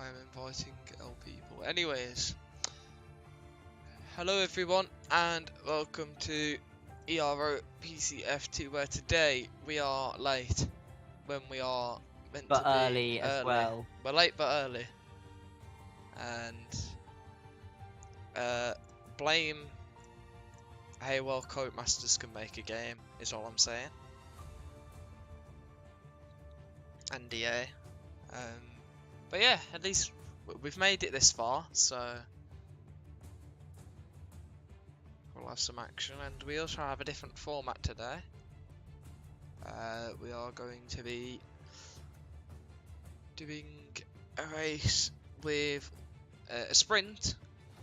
I'm inviting L people. Anyways, hello everyone and welcome to Ero Pc F2, where today we are late when we are meant but to be early as well. We're late but early. And blame hey well Codemasters can make a game is all I'm saying. And EA. But yeah, at least we've made it this far, so we'll have some action. And we also have a different format today. We are going to be doing a race with a sprint,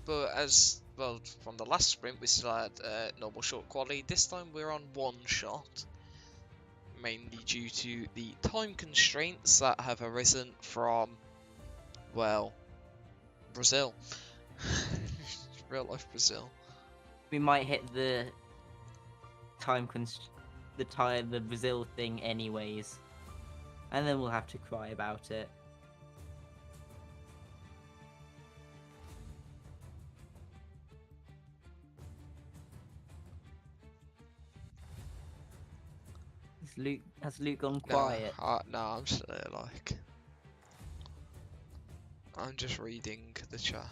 but as well from the last sprint we still had normal short quality. This time we're on one shot, mainly due to the time constraints that have arisen from, well, Brazil. Real life Brazil. We might hit the the Brazil thing anyways, and then we'll have to cry about it. Has Luke gone quiet? No, I'm still there, like. I'm just reading the chat.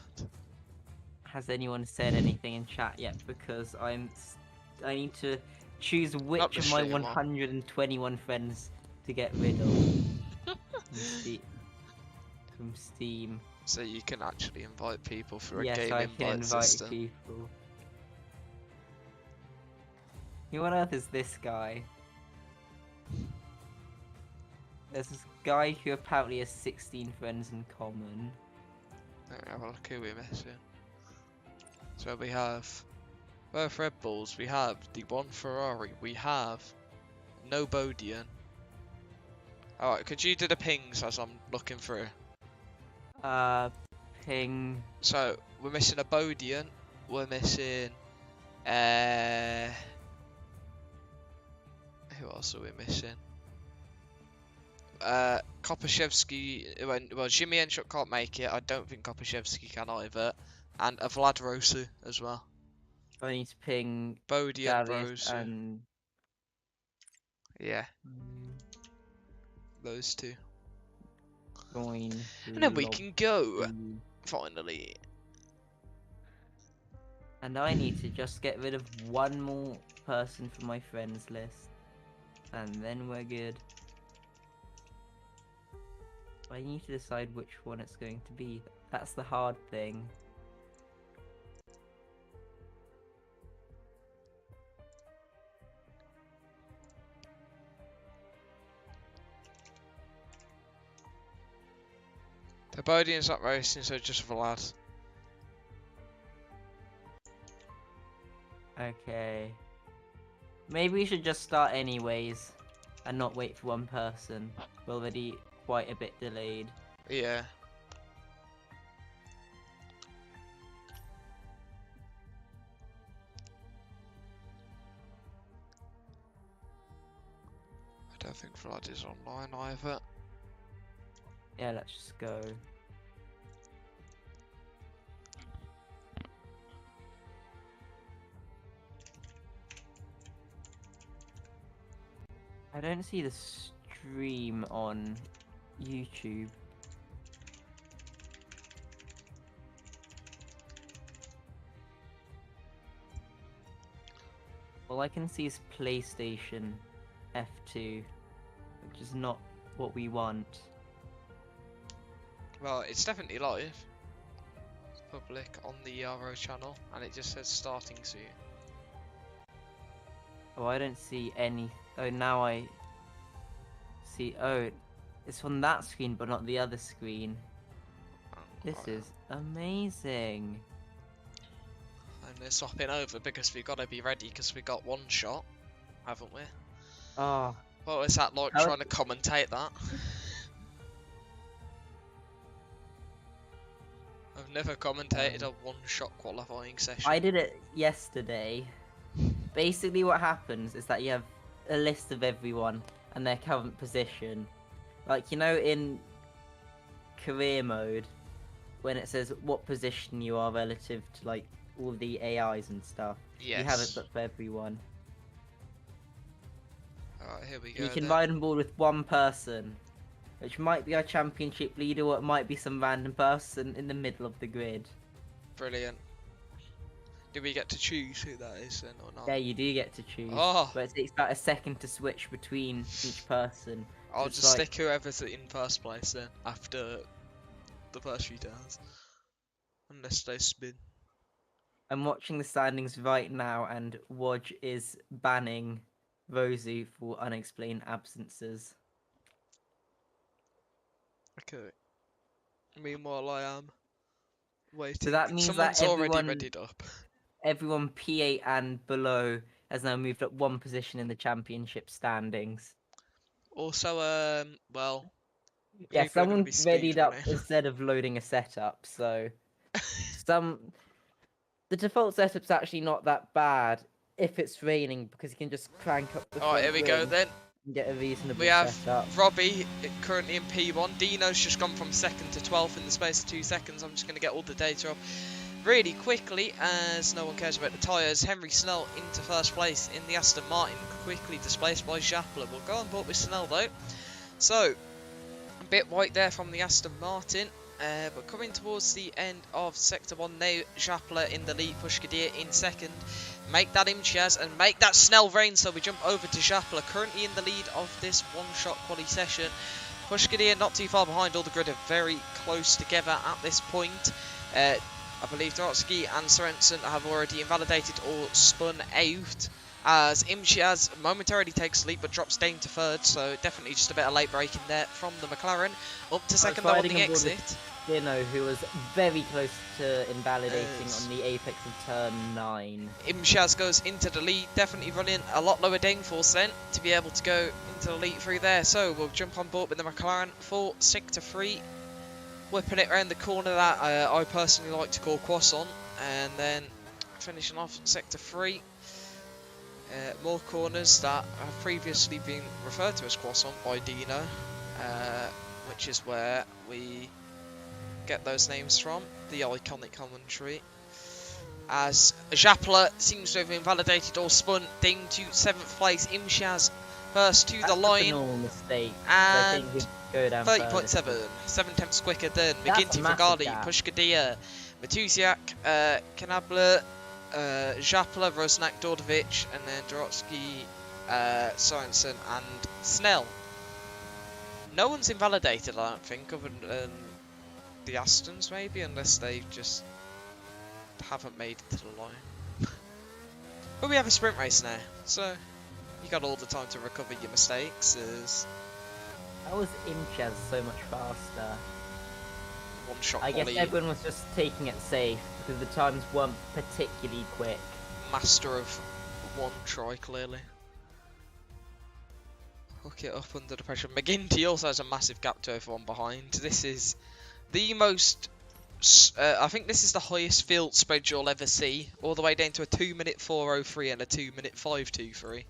Has anyone said anything in chat yet? Because I need to choose which of my 121 friends to get rid of from Steam. So you can actually invite people through yes, a game I invite can invite system. people. Who on earth is this guy? There's this guy who apparently has 16 friends in common. Let me have a look who we're missing. So we have both Red Bulls, we have the one Ferrari, we have no Bodian. Alright, could you do the pings as I'm looking through? Ping. So we're missing a Bodian, we're missing who else are we missing? Kopashevsky, well, Jimmy Enshot can't make it. I don't think Kopashevsky can either. And a Vlad Rosu as well. I need to ping Bodian Darius Rosu. and... Yeah. Those two. Join. And then we can go. Finally. And I need to just get rid of one more person from my friends list. And then we're good. I need to decide which one it's going to be. That's the hard thing. The Bodian's not racing, so just Vlad. Okay. Maybe we should just start anyways. And not wait for one person. We're already quite a bit delayed. Yeah. I don't think Vlad is online either. Yeah, let's just go. I don't see the stream on YouTube. All I can see is PlayStation F2, which is not what we want. Well, it's definitely live. It's public on the Ero channel, and it just says starting soon. Oh, I don't see any. Oh, now I see. Oh, it's on that screen, but not the other screen. This is amazing. And they're swapping over because we gotta be ready because we got one shot, haven't we? Oh. What was that like trying to commentate that? I've never commentated a one-shot qualifying session. I did it yesterday. Basically what happens is that you have a list of everyone and their current position. Like, you know, in career mode, when it says what position you are relative to like all the AIs and stuff. Yes. You have it but for everyone. Alright, here we go. And you can then. ride on board with one person, which might be our championship leader, or it might be some random person in the middle of the grid. Brilliant. Do we get to choose who that is then or not? Yeah, you do get to choose. Oh. But it takes about a second to switch between each person. I'll It's just like- stick whoever's in first place then, after the first few turns. Unless they spin. I'm watching the standings right now, and Wodge is banning Rosie for unexplained absences. Okay. Meanwhile, I am waiting. So that means Someone's that already everyone, readied up. everyone P8 and below has now moved up one position in the championship standings. Also, well, Yeah, people are gonna someone be readied up speedrunning. instead of loading a setup, so the default setup's actually not that bad if it's raining, because you can just crank up the Alright, here front we go wing then. and get a reasonable We have setup. Robbie currently in P1. Dino's just gone from 2nd to 12th in the space of 2 seconds. I'm just going to get all the data up really quickly as no one cares about the tyres. Henry Snell into first place in the Aston Martin, quickly displaced by Jappler. We'll go on board with Snell though. So, a bit white there from the Aston Martin. But coming towards the end of Sector 1 now, Jappler in the lead, Pushkadir in 2nd. Make that Imtiaz and make that Snell reign, so we jump over to Jappler, currently in the lead of this one-shot quali session. Pushkadir not too far behind, all the grid are very close together at this point. I believe Drotsky and Sorensen have already invalidated or spun out, as Imtiaz momentarily takes the lead but drops down to 3rd, so definitely just a bit of late braking there from the McLaren. Up to 2nd though on the exit. Dino, who was very close to invalidating on the apex of turn 9. Imtiaz goes into the lead, definitely running a lot lower downforce then to be able to go into the lead through there. So we'll jump on board with the McLaren for Sector 3, whipping it around the corner that I personally like to call Croissant, and then finishing off Sector 3. More corners that have previously been referred to as Croissant by Dino, which is where we get those names from, the iconic commentary. As Jappler seems to have invalidated or spun down to 7th place. Imtiaz first to the line. That's a normal mistake. And 30.7, 7 tenths quicker than That's a McGinty, massive Fagali, gap. Pushkadia, Matusiak, Kanabla, Jappler, Rosnak, Dordovic, and then Dorotsky, Sorensen, and Snell. No one's invalidated, I don't think, other than the Astons maybe, unless they just haven't made it to the line. But we have a sprint race now, so you got all the time to recover your mistakes. As That was Imtiaz so much faster. one shot I guess volley, everyone was just taking it safe because the times weren't particularly quick. master of one try clearly. Hook it up under the pressure. McGinty also has a massive gap to everyone behind. This is the most, I think this is the highest field spread you'll ever see, all the way down to a 2-minute 4:03 and a 2-minute 5:23.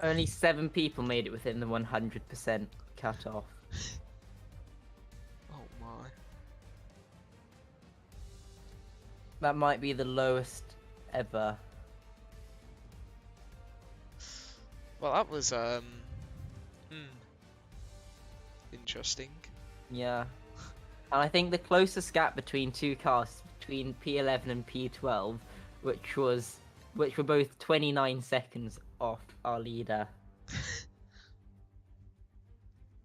Only 7 people made it within the 100% cut-off. Oh my. That might be the lowest ever. Well, that was, interesting. Yeah. And I think the closest gap between two cars, between P11 and P12, which were both 29 seconds off our leader.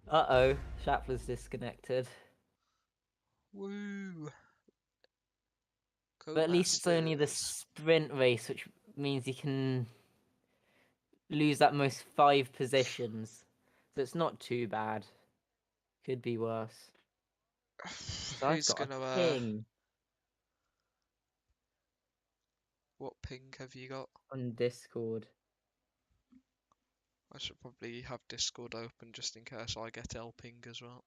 Uh-oh, Shappler's disconnected. Woo! Go But at least it's only the Masters. sprint race, which means you can lose at most 5 positions. So it's not too bad. Could be worse. So I've Who's got gonna, a ping what ping have you got? on Discord. I should probably have Discord open just in case I get L ping as well.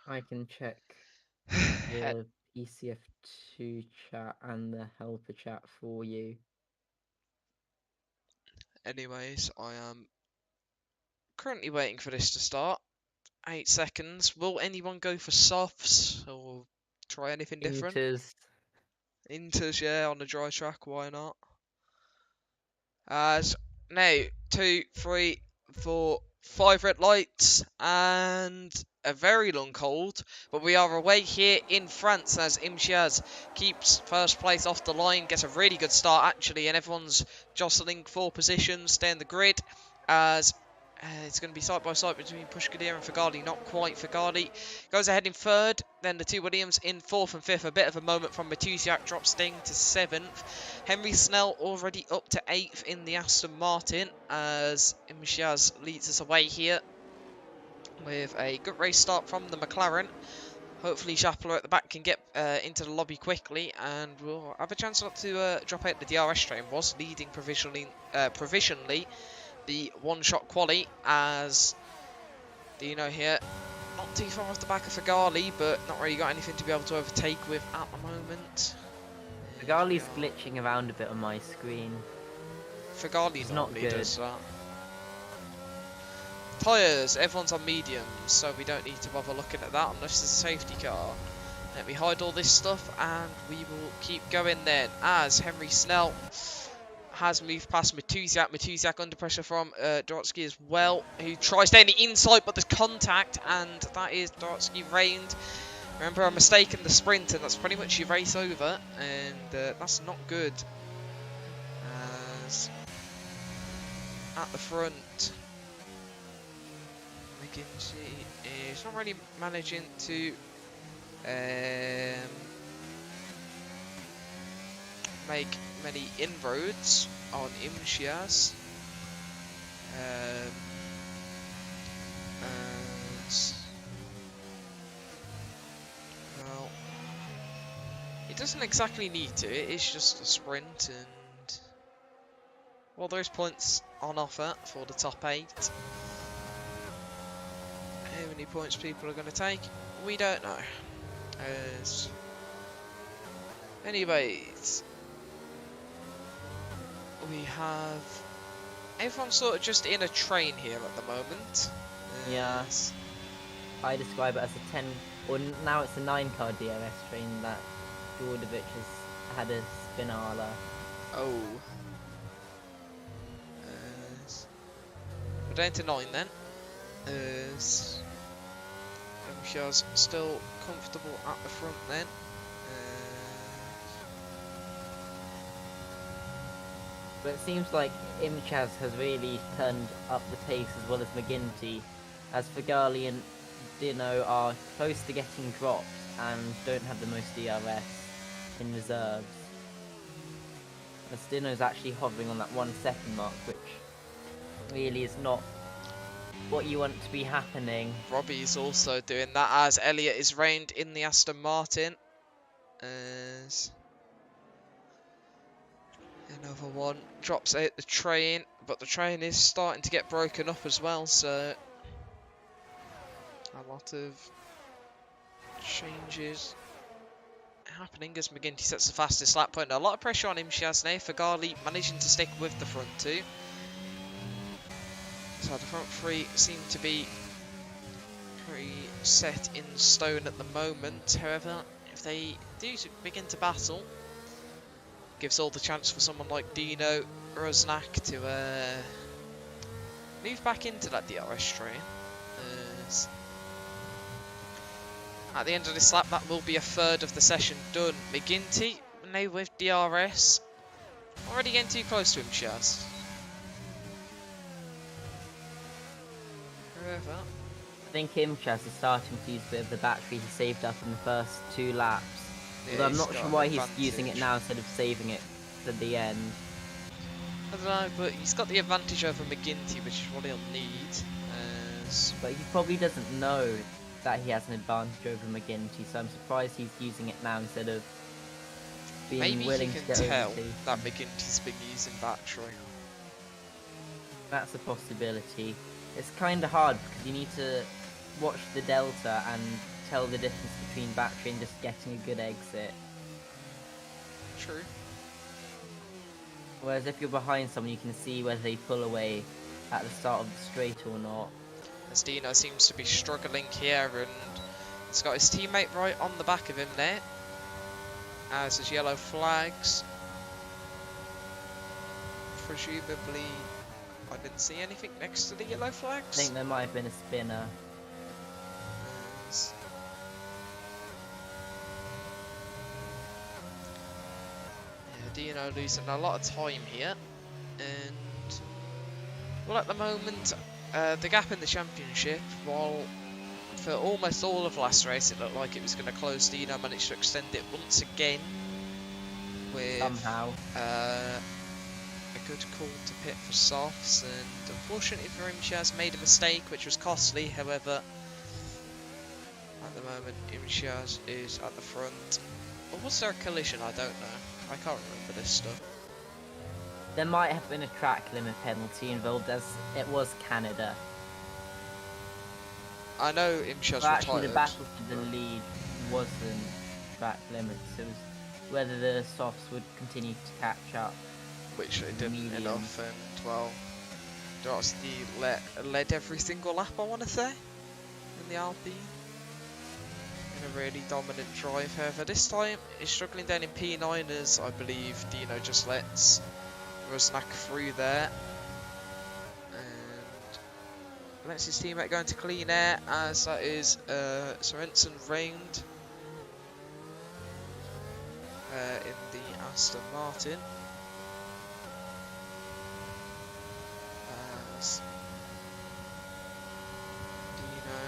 I can check the PCF2 chat and the helper chat for you. Anyways, I am currently waiting for this to start. 8 seconds. Will anyone go for softs, or Try anything different? Inters. Inters, yeah, on the dry track, why not? As now, 2, 3, 4, 5 red lights and a very long hold. But we are away here in France as Imchiaz keeps first place off the line, gets a really good start actually, and everyone's jostling for positions, stay in the grid as it's going to be side by side between Pushkadir and Fagali. Not quite. Fagali goes ahead in third. Then the two Williams in fourth and fifth. A bit of a moment from Matusiak. Drops Sting to seventh. Henry Snell already up to eighth in the Aston Martin as Imchiaz leads us away here with a good race start from the McLaren. Hopefully Schaffler at the back can get into the lobby quickly and we'll have a chance not to drop out the DRS train. Was leading provisionally the one-shot quali as Dino here, not too far off the back of Fagali, but not really got anything to be able to overtake with at the moment. Fagali's glitching around a bit on my screen. Fagali normally does that. Tyres, everyone's on mediums, so we don't need to bother looking at that unless there's a safety car. Let me hide all this stuff and we will keep going then as Henry Snell has moved past Matusiak. Matusiak under pressure from Dorotsky as well, who tries down the inside, but there's contact, and that is Dorotsky reigned. Remember, a mistake in the sprint, and that's pretty much your race over, and that's not good. As at the front, McGinty is not really managing to make many inroads on Imchiaz. And well, it doesn't exactly need to, it is just a sprint, and well, there's points on offer for the top 8. How many points people are going to take, we don't know. Anyways, we have everyone sort of just in a train here at the moment. Yes. I describe it as a 10, or now it's a 9-car DRS train that Djordjevic has had a Spinala. Oh. We're down to 9 then. Imchiaz still comfortable at the front then. But it seems like Imchiaz has really turned up the pace as well as McGinty, as Fagali and Dino are close to getting dropped and don't have the most DRS in reserves. As Dino's actually hovering on that 1 second mark, which really is not what you want to be happening. Robbie's also doing that as Elliott is reigned in the Aston Martin. As another one drops out the train, but the train is starting to get broken up as well, so a lot of changes happening as McGinty sets the fastest lap, putting a lot of pressure on him. Chasney, Fagali managing to stick with the front two. So the front three seem to be pretty set in stone at the moment. However, if they do begin to battle, gives all the chance for someone like Dino Roznak to move back into that DRS train. At the end of this lap, that will be a third of the session done. McGinty, now with DRS, already getting too close to him, Chaz. However, I think Imchiaz is starting to use a bit of the battery he saved up in the first 2 laps. Although I'm not sure why he's using it now instead of saving it for the end. I don't know, but he's got the advantage over McGinty, which is what he'll need. But he probably doesn't know that he has an advantage over McGinty, so I'm surprised he's using it now instead of being willing to get over. Maybe he can tell that McGinty's been using battery. That's a possibility. It's kind of hard because you need to watch the delta and tell the difference between battery and just getting a good exit. True. Whereas if you're behind someone, you can see whether they pull away at the start of the straight or not. As Dino seems to be struggling here, and He's got his teammate right on the back of him there. As his yellow flags. Presumably, I didn't see anything next to the yellow I flags. think there might have been a spinner. Yes. Yeah, Dino losing a lot of time here. And, well, at the moment, the gap in the championship, while for almost all of last race it looked like it was going to close, Dino managed to extend it once again with Somehow. a good call to pit for softs, and unfortunately for him, she has made a mistake which was costly. However, at the moment, Imtiaz is at the front. Or was there a collision? I don't know. I can't remember this stuff. There might have been a track limit penalty involved, as it was Canada. I know Imtiaz But actually, retired. the battle for the lead wasn't track limits. It was whether the softs would continue to catch up. Which they didn't Medium. enough, and well, Darcy led every single lap, I want to say, in the Alpine. In a really dominant drive. However, this time he's struggling down in P9 as I believe Dino just lets Rusnak through there. And lets his teammate go into clean air as that is Sorensen reigned in the Aston Martin. As Dino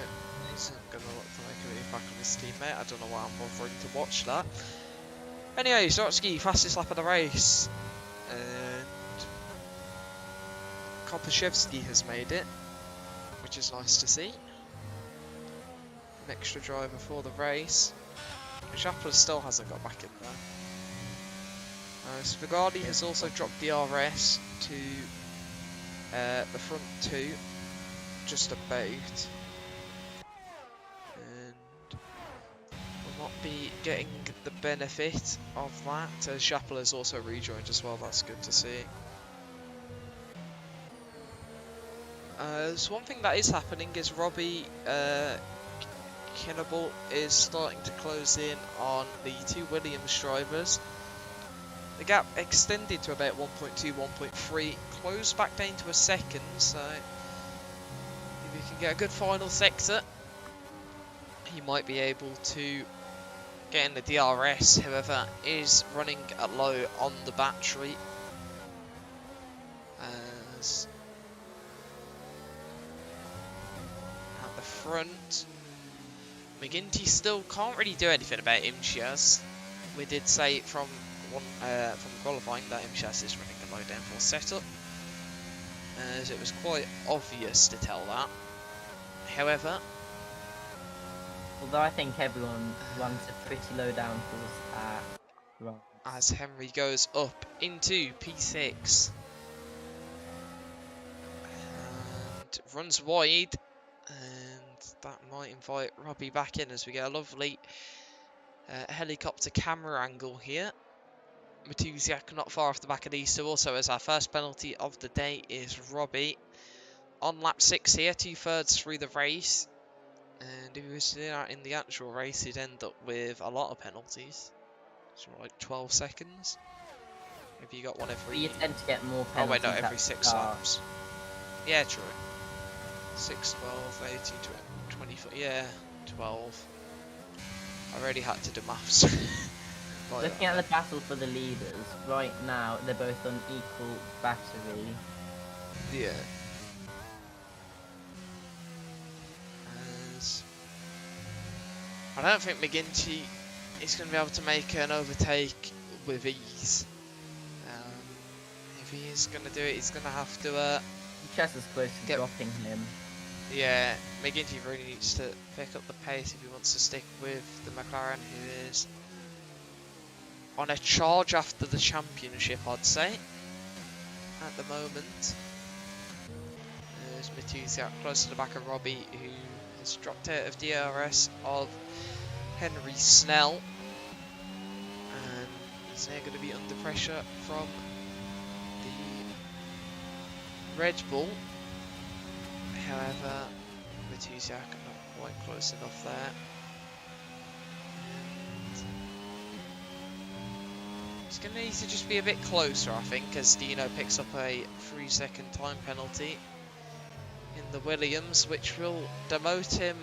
isn't going to look to make a move back on his teammate. I don't know why I'm bothering to watch that. Anyway, Zotsky, fastest lap of the race. And Kopaszewski has made it, which is nice to see. An extra driver for the race. Chapler still hasn't got back in there. Spigardi has also dropped the RS to the front two, just about. And will not be getting the benefit of that. Chapel has also rejoined as well, that's good to see. So one thing that is happening is Robbie Kinnable is starting to close in on the two Williams drivers. The gap extended to about 1.2, 1.3, closed back down to a second, so if you can get a good final sector, he might be able to get in the DRS. However, is running at low on the battery. As at the front, McGinty still can't really do anything about Imtiaz. We did say from qualifying that Imtiaz is running a low downforce setup, as it was quite obvious to tell that. However, Although I think everyone runs a pretty low downforce at right. as Henry goes up into P6 and runs wide, and that might invite Robbie back in as we get a lovely helicopter camera angle here. Matusiak not far off the back of these two also, as our first penalty of the day is Robbie. On lap 6 here, 2/3 through the race. And if he was to do that in the actual race, he'd end up with a lot of penalties. So like 12 seconds. If you got one But every... you tend to get more Oh penalties. wait, no, every at 6 the start. laps. Yeah, true. 6, 12, 18, 24, yeah, 12. I already had to do maths. Looking at the battle for the leaders, right now they're both on equal battery. Yeah. As I don't think McGinty is going to be able to make an overtake with ease. If he is going to do it, he's going to have to... Chess is close to dropping him. Yeah, McGinty really needs to pick up the pace if he wants to stick with the McLaren, who is on a charge after the championship, I'd say, at the moment. There's Matusiak close to the back of Robbie, who has dropped out of DRS of Henry Snell, and he's now going to be under pressure from the Red Bull. However, Matusiak not quite close enough there. He's going to need to just be a bit closer, I think, as Dino picks up a 3-second time penalty in the Williams, which will demote him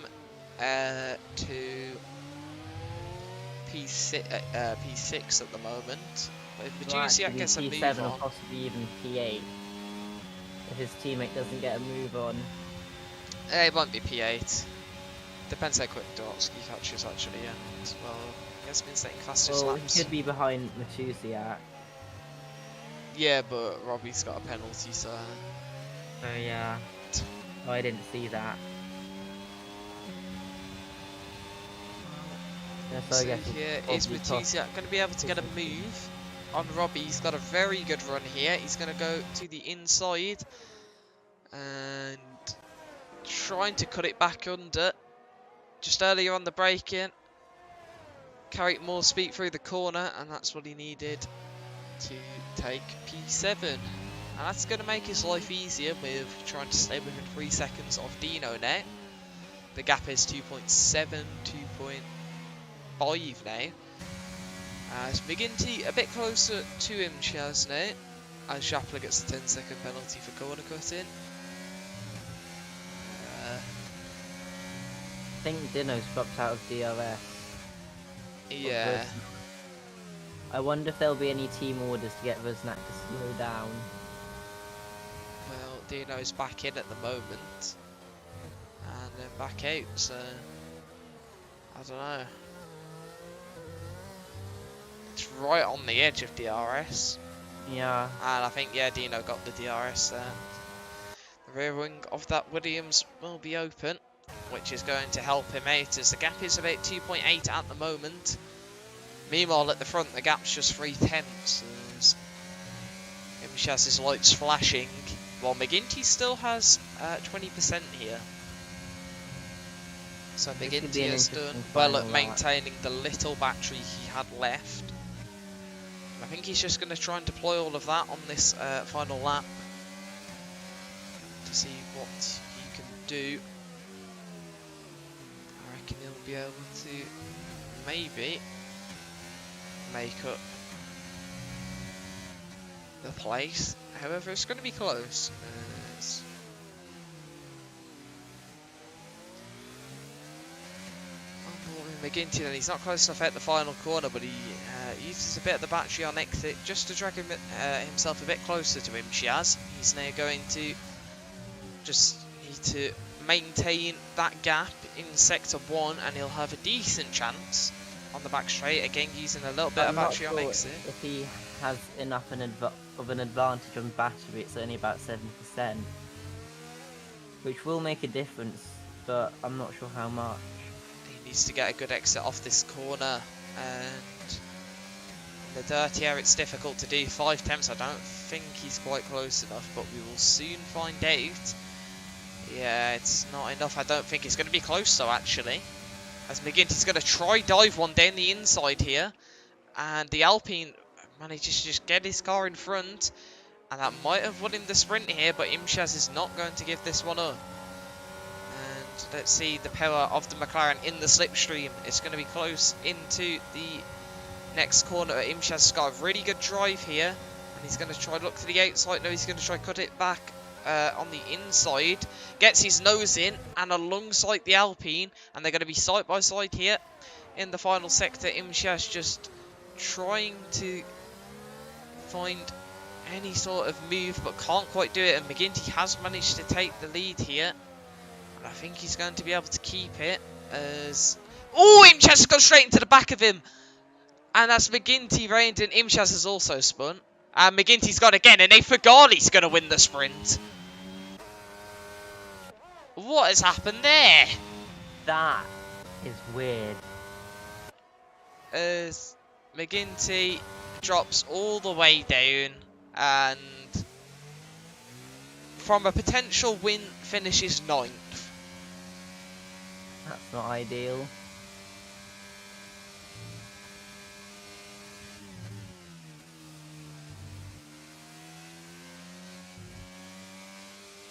to P6 at the moment. But if Well, Majusiak actually, gets a move P7 or on, possibly even P8 if his teammate doesn't get a move on. it won't be P8. Depends how quick Dorotski catches actually, and well, I guess means setting fastest Well, laps. he could be behind Matusiak. Yeah, but Robbie's got a penalty, so. Oh yeah. Oh, I didn't see that. Yeah, so I So guess here it's is probably cost. Matusiak going to be able to get a move on Robbie. He's got a very good run here. He's going to go to the inside and trying to cut it back under. Just earlier on the break-in, carried more speed through the corner, and that's what he needed to take P7. And that's going to make his life easier with trying to stay within 3 seconds of Dino now. The gap is 2.7, 2.5 now. As McGinty a bit closer to him, Chaz now, as Shapler gets the 10-second penalty for corner cutting. I think Dino's dropped out of DRS. Yeah. I wonder if there'll be any team orders to get Rusnak to slow down. Well, Dino's back in at the moment. And then back out, so. I don't know. It's right on the edge of DRS. Yeah. And I think, yeah, Dino got the DRS there. The rear wing of that Williams will be open, which is going to help him out as the gap is about 2.8 at the moment. Meanwhile, at the front, the gap's just 3/10. Imshaz's lights flashing, while McGinty still has 20% here. So McGinty has done well at maintaining the little battery he had left. And I think he's just going to try and deploy all of that on this final lap to see what he can do. I reckon he'll be able to maybe make up the place. However, it's going to be close. McGinty then, he's not close enough at the final corner, but he uses a bit of the battery on exit just to drag him, himself a bit closer to him, Shiaz. He's now going to just need to maintain that gap in sector 1 and he'll have a decent chance on the back straight, again using a little bit of battery on exit. If he has enough of an advantage on battery, it's only about 7%, which will make a difference, but I'm not sure how much. He needs to get a good exit off this corner, and in the dirty air it's difficult to do. 5 attempts, I don't think he's quite close enough, but we will soon find out. Yeah, it's not enough. I don't think it's going to be close though, actually. As McGinty's going to try dive one down the inside here. And the Alpine manages to just get his car in front. And that might have won him the sprint here, but Imshaz is not going to give this one up. And let's see the power of the McLaren in the slipstream. It's going to be close into the next corner. Imshaz's got a really good drive here. And he's going to try look to the outside. No, he's going to try cut it back. On the inside, gets his nose in and alongside the Alpine, and they're going to be side by side here in the final sector. Imshaz just trying to find any sort of move but can't quite do it, and McGinty has managed to take the lead here, and I think he's going to be able to keep it as Imshaz has gone straight into the back of him, and that's McGinty reined, and Imshaz has also spun. And McGinty's gone again, and Fagali's going to win the sprint. What has happened there? That is weird. As McGinty drops all the way down, and from a potential win, finishes 9th. That's not ideal.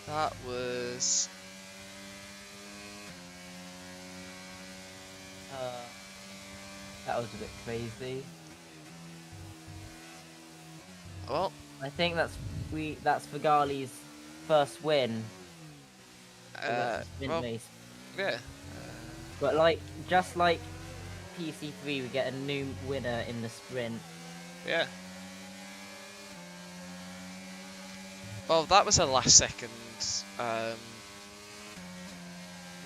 That was... that was a bit crazy. Well, I think that's Fagali's first win against the sprint well, race. yeah. But just like PC3, we get a new winner in the sprint. Yeah. Well, that was a last second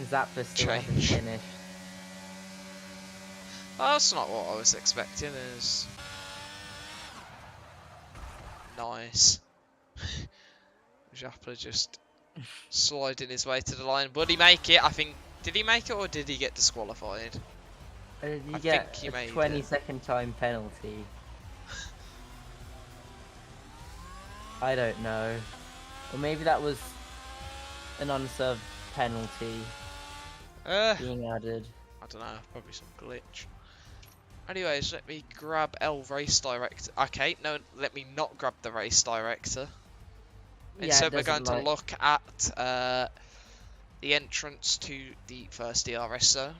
Zappa still hasn't change. finished. Well, that's not what I was expecting. Is nice. Japla just sliding his way to the line. Would he make it? I think. Did he make it or did he get disqualified? Did you I get think he a made 20-second time penalty? I don't know. Or maybe that was an unserved penalty being added. I don't know. Probably some glitch. Anyways, let me grab L Race Director. Okay, no, let me not grab the Race Director. Instead, we're going to look at the entrance to the first DRS zone.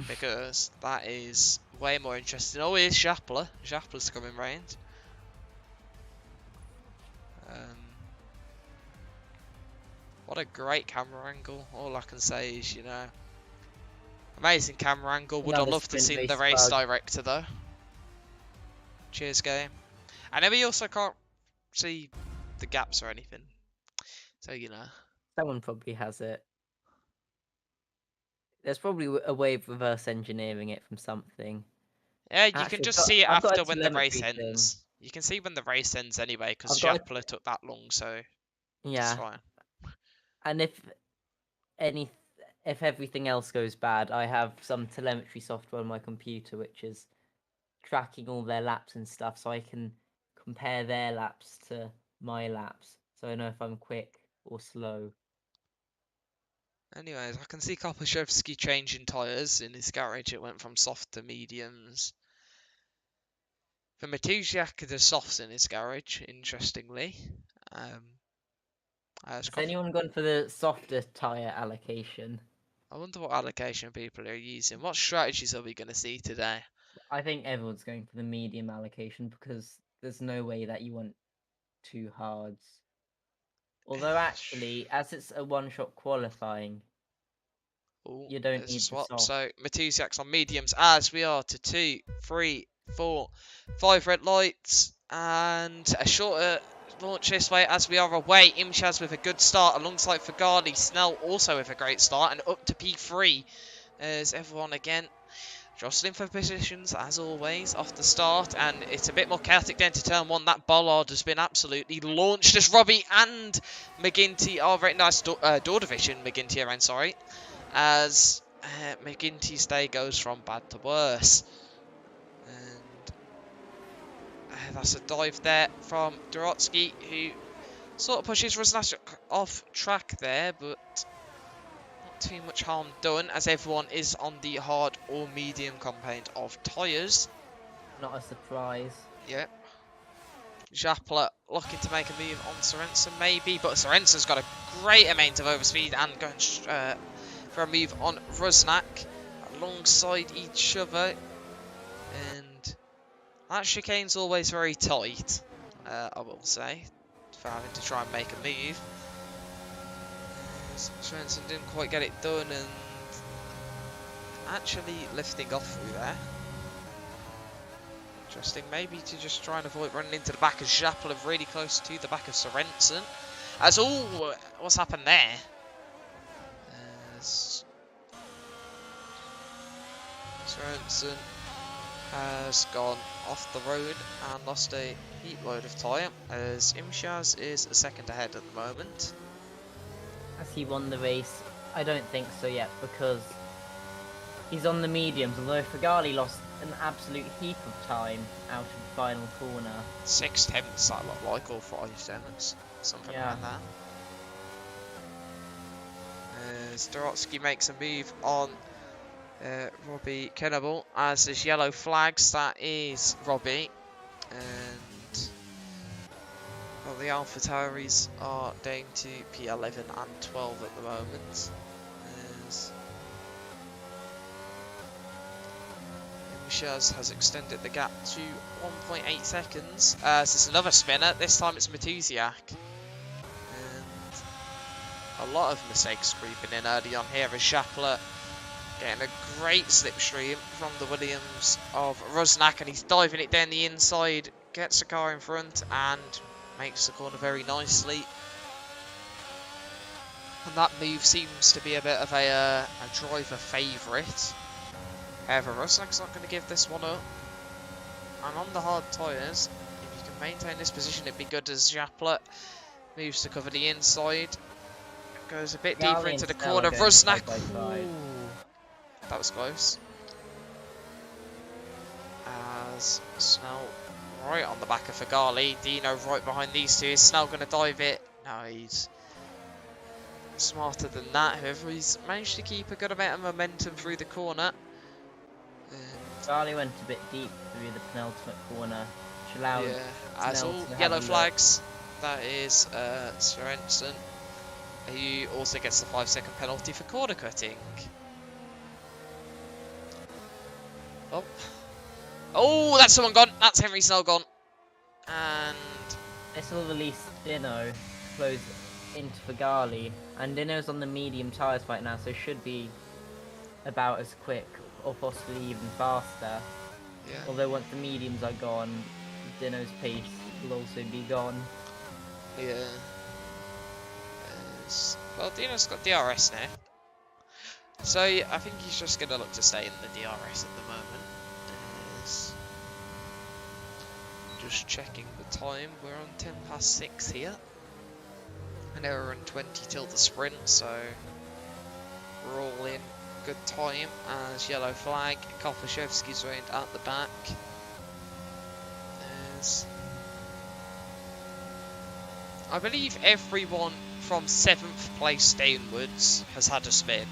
Because that is way more interesting. Oh, here's Japla. Japla's coming round. What a great camera angle. All I can say is, you know, amazing camera angle. Would have loved to see the race director though. Cheers, game. And then we also can't see the gaps or anything. So, you know. Someone probably has it. There's probably a way of reverse engineering it from something. Yeah, you can just see it after when the race ends. You can see when the race ends anyway, because Japla took that long, so yeah, it's fine. And if everything else goes bad, I have some telemetry software on my computer which is tracking all their laps and stuff, so I can compare their laps to my laps, so I know if I'm quick or slow. Anyways, I can see Kopaszewski changing tyres in his garage. It went from soft to mediums. For Matusiak, there's softs in his garage, interestingly. Has anyone gone for the softer tyre allocation? I wonder what allocation people are using. What strategies are we going to see today? I think everyone's going for the medium allocation because there's no way that you want two hards. Although actually, as it's a one-shot qualifying, you don't need the soft. So Matusiak's on mediums as we are to 2, 3, 4, 5 red lights and a shorter launch this way as we are away. Imshaz with a good start alongside Fagali. Snell also with a great start and up to P3 as everyone again jostling for positions as always off the start, and it's a bit more chaotic then to turn one. That bollard has been absolutely launched as Robbie and McGinty are very nice. Door division McGinty around, sorry, as McGinty's day goes from bad to worse. And that's a dive there from Dorotsky, who sort of pushes Rusnashuk off track there, but not too much harm done as everyone is on the hard or medium compound of tyres. Not a surprise. Yep. Japla looking to make a move on Sorensen maybe, but Sorensen's got a great amount of overspeed and going for a move on Rusnak alongside each other. And that chicane's always very tight, I will say, for having to try and make a move. Sorensen didn't quite get it done and actually lifting off through there. Interesting, maybe to just try and avoid running into the back of Japla, really close to the back of Sorensen. As all, what's happened there? As Sorensen has gone off the road and lost a heap load of tyre, as Imshaz is a second ahead at the moment. Has he won the race? I don't think so yet, because he's on the mediums, although Fagali lost an absolute heap of time out of the final corner. 6 tenths that looked like, or 5 tenths, something like that. As Dorotsky makes a move on Robbie Kennable, as there's yellow flags, that is Robbie, and well, the AlphaTauris are down to P11 and 12 at the moment. As Imchaz has extended the gap to 1.8 seconds. This is another spinner. This time it's Matusiak. And a lot of mistakes creeping in early on here as Schapler getting a great slipstream from the Williams of Rusnak, and he's diving it down the inside, gets the car in front and makes the corner very nicely. And that move seems to be a bit of a driver favourite. However, Rusnak's not going to give this one up. And on the hard tyres, if you can maintain this position, it'd be good as Schapler moves to cover the inside. Goes a bit deeper into the corner. Rusnak. That was close. As Snell right on the back of Fagali. Dino right behind these two. Is Snell going to dive it? No, he's smarter than that. However, he's managed to keep a good amount of momentum through the corner. Fagali went a bit deep through the penultimate corner, which allowed as all yellow flags. That is Sorensen, who also gets the 5-second penalty for corner cutting. Oh, that's someone gone. That's Henry Snell gone. And this will release Dino close into Fagali, and Dino's on the medium tyres right now, so should be about as quick or possibly even faster. Yeah. Although once the mediums are gone, Dino's pace will also be gone. Yeah. Well, Dino's got DRS now. So I think he's just going to look to stay in the DRS at the moment. Just checking the time. We're on 10 past 6 here. An hour and 20 till the sprint, so we're all in good time. As yellow flag, Kopaszewski's round at the back. I believe everyone from 7th place downwards has had a spin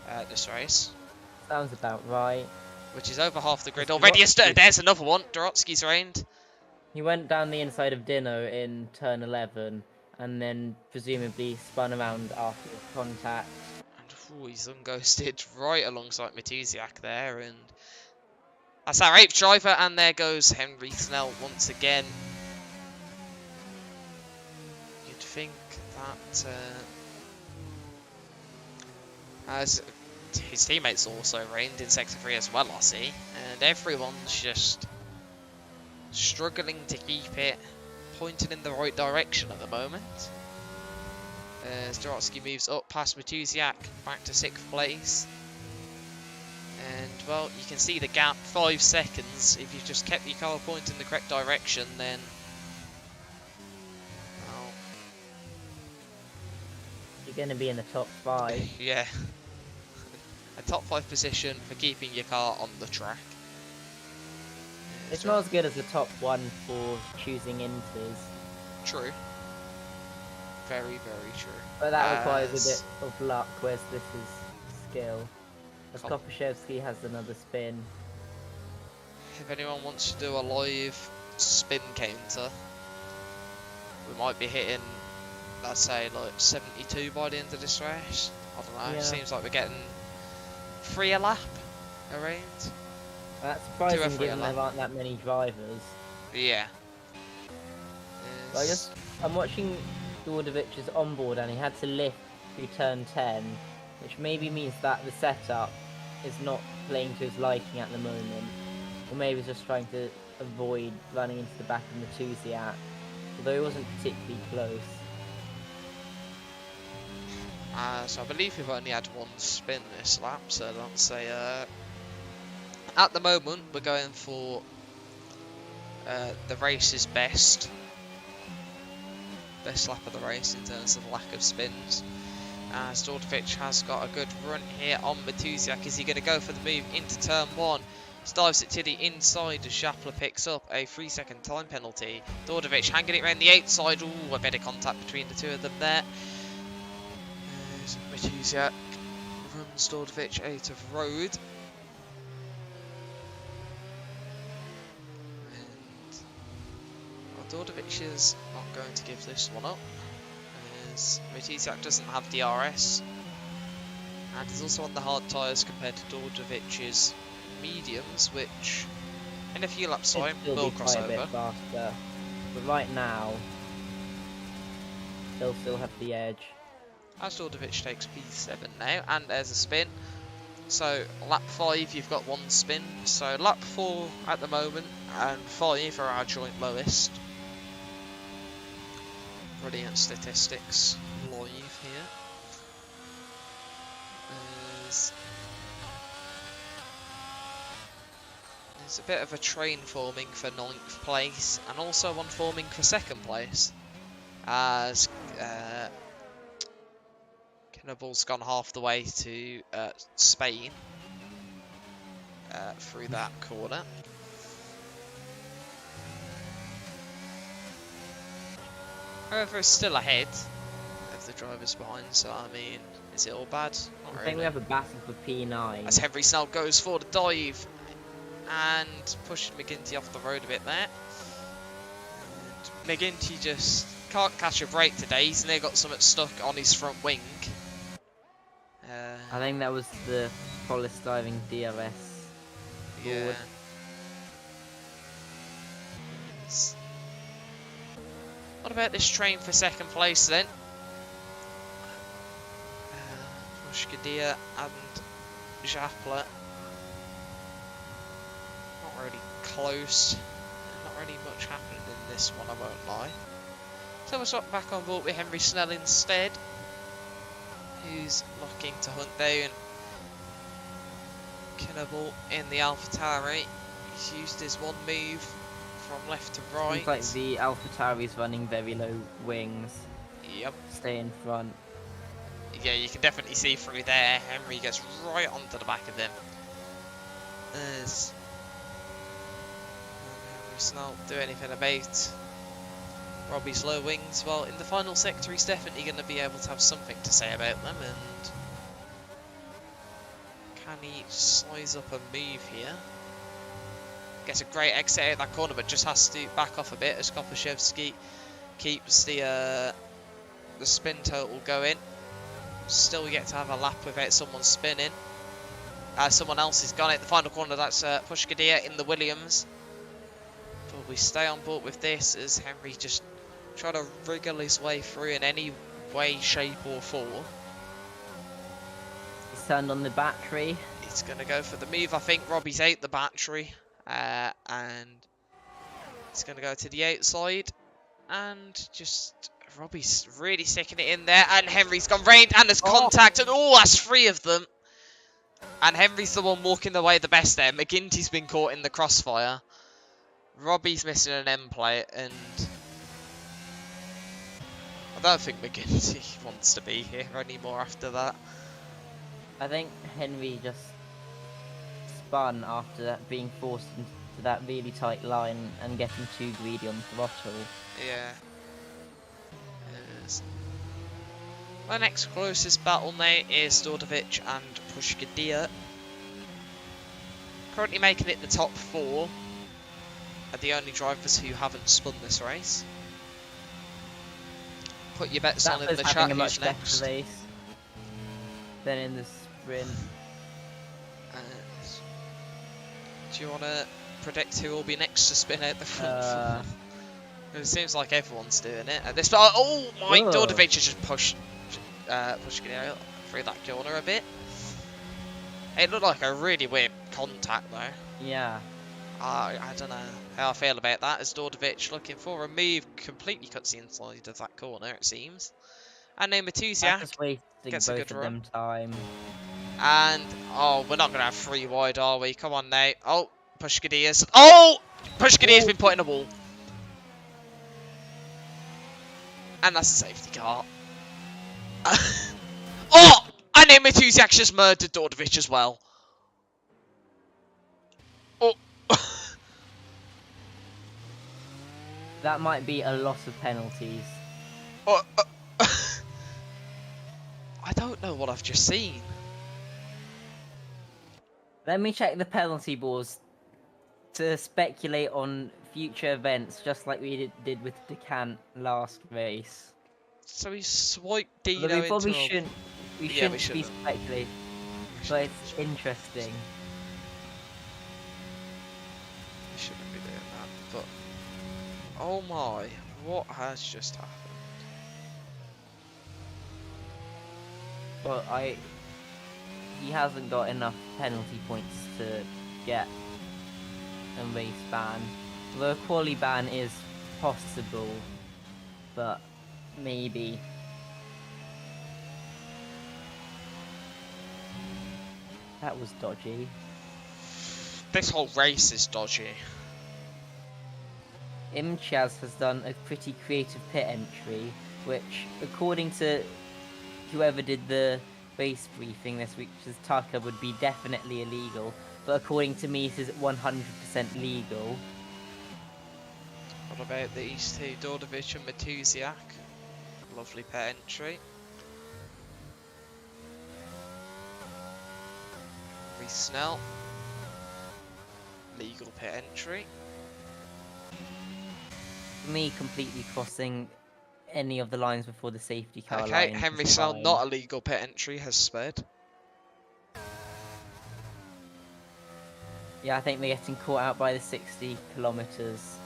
at this race. Sounds about right. Which is over half the grid already. There's another one. Dorotsky's round. He went down the inside of Dino in turn 11 and then presumably spun around after contact. And he's unghosted right alongside Matusiak there. And that's our 8th driver. And there goes Henry Snell once again. You'd think that as his teammates also reigned in Sector 3 as well, I see. And everyone's just struggling to keep it pointed in the right direction at the moment. As Dorotsky moves up past Matusiak, back to 6th place. And, well, you can see the gap, 5 seconds. If you just kept your car pointed in the correct direction, then... well... you're going to be in the top 5. Yeah. A top 5 position for keeping your car on the track. It's not as good as the top 1 for choosing inters. True. Very, very true. But that requires a bit of luck, whereas this is skill. As Kopaszewski has another spin. If anyone wants to do a live spin counter, we might be hitting, let's say, like 72 by the end of this race. I don't know, it seems like we're getting 3 a lap around. That's surprising given there aren't that many drivers. Yeah. I'm watching Dordovich's onboard and he had to lift through turn 10, which maybe means that the setup is not playing to his liking at the moment. Or maybe he's just trying to avoid running into the back of Matusiak, although he wasn't particularly close. So I believe we've only had 1 spin this lap, so let's say at the moment we're going for the race's best lap of the race in terms of lack of spins. Stordovich has got a good run here on Matusiak. Is he going to go for the move into turn 1? Dives it to the inside as Schapler picks up a 3-second time penalty. Stordovich hanging it around the outside. Ooh, a bit of contact between the two of them there. Matusiak runs Stordovich out of road. And Stordovich is not going to give this one up, as Matusiak doesn't have DRS and is also on the hard tyres compared to Dordovich's mediums, which in a few laps Should time still will be cross quite a bit over. faster. But right now, they'll still have the edge. As Dordovic takes P7 now, and there's a spin. So lap 5 you've got 1 spin, so lap 4 at the moment, and 5 are our joint lowest. Brilliant statistics live here. There's a bit of a train forming for 9th place, and also one forming for 2nd place, as Kennebal's gone half the way to Spain through that corner. However, it's still ahead of the drivers behind, so I mean, is it all bad? Not I really. think we have a battle for P9. As Henry Snell goes for the dive and pushes McGinty off the road a bit there. And McGinty just can't catch a break today. He's nearly got something stuck on his front wing. I think that was the polystyrene DRS. Yeah. Board. What about this train for 2nd place then? Mushkadia and Japla. Not really close. Not really much happening in this one, I won't lie. So we'll swap back on board with Henry Snell instead, who's looking to hunt down Kennable in the AlphaTauri. He's used his one move from left to right. Seems like the AlphaTauri's running very low wings. Yep. Stay in front. Yeah, you can definitely see through there. Henry gets right onto the back of them. As Henry's not do anything about Robbie's low wings. Well, in the final sector, he's definitely going to be able to have something to say about them. And can he size up a move here? Gets a great exit out of that corner, but just has to back off a bit as Kopaszewski keeps the spin total going. Still yet to have a lap without someone spinning. Someone else has gone out the final corner. That's Pushkadia in the Williams. But we stay on board with this as Henry just trying to wriggle his way through in any way, shape or form. He's turned on the battery. He's going to go for the move. I think Robbie's out the battery. And he's going to go to the outside. And just Robbie's really sticking it in there. And Henry's gone round and has contact. And oh, that's 3 of them. And Henry's the one walking the way the best there. McGinty's been caught in the crossfire. Robbie's missing an end plate. And I don't think McGinty wants to be here anymore after that. I think Henry just spun after that, being forced into that really tight line and getting too greedy on the throttle. Yeah. Yes. My next closest battle now is Dordovic and Pushkadia. Currently making it the top 4 are the only drivers who haven't spun this race. Put your bets on in the chat a much who's next. better race than in the sprint. Do you want to predict who will be next to spin out the front? It seems like everyone's doing it at this point. Oh my! Dordovic has just pushed it out through that corner a bit. It looked like a really weird contact though. Yeah. I don't know how I feel about that. As Dordovic looking for a move, completely cuts the inside of that corner, it seems. And then Matusiak gets a good run. Time. And oh, we're not gonna have 3 wide, are we? Come on now. Oh, Pushkadia's. Oh, Pushkadia's been put in a wall. And that's a safety car. Oh! And then Matusiak just murdered Dordovic as well. Oh. That might be a lot of penalties. Oh, I don't know what I've just seen. Let me check the penalty boards to speculate on future events, just like we did with Decant last race. So he swiped Dino But we probably into shouldn't. We shouldn't be speculating. But it's interesting. Oh my, what has just happened? But he hasn't got enough penalty points to get a race ban. The quali ban is possible, but maybe. That was dodgy. This whole race is dodgy. Imchaz has done a pretty creative pit entry, which, according to whoever did the race briefing this week, which is Tucker, would be definitely illegal. But according to me, it is 100% legal. What about the East 2 Dordovic and Matusiak? Lovely pit entry. Reece Snell. Legal pit entry. For me, completely crossing any of the lines before the safety car Okay, line. Henry is Snell, fine. not a legal pit entry, has sped. Yeah, I think they're getting caught out by the 60 kilometers.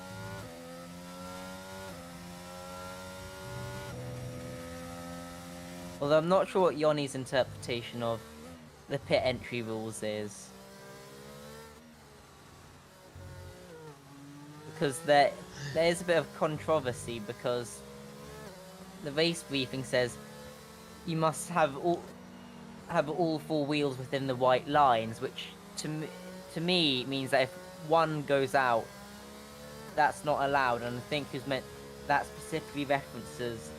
Although I'm not sure what Yoni's interpretation of the pit entry rules is. Because there is a bit of controversy, because the race briefing says you must have all four wheels within the white lines, which to me means that if one goes out, that's not allowed. And I think is meant that specifically references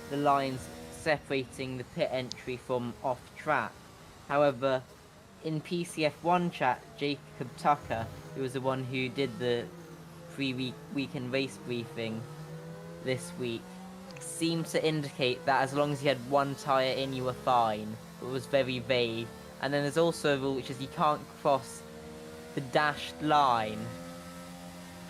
the lines separating the pit entry from off track. However, in PCF1 chat, Jacob Tucker, who was the one who did the weekend race briefing this week, seemed to indicate that as long as you had one tyre in, you were fine. It was very vague. And then there's also a rule which is you can't cross the dashed line.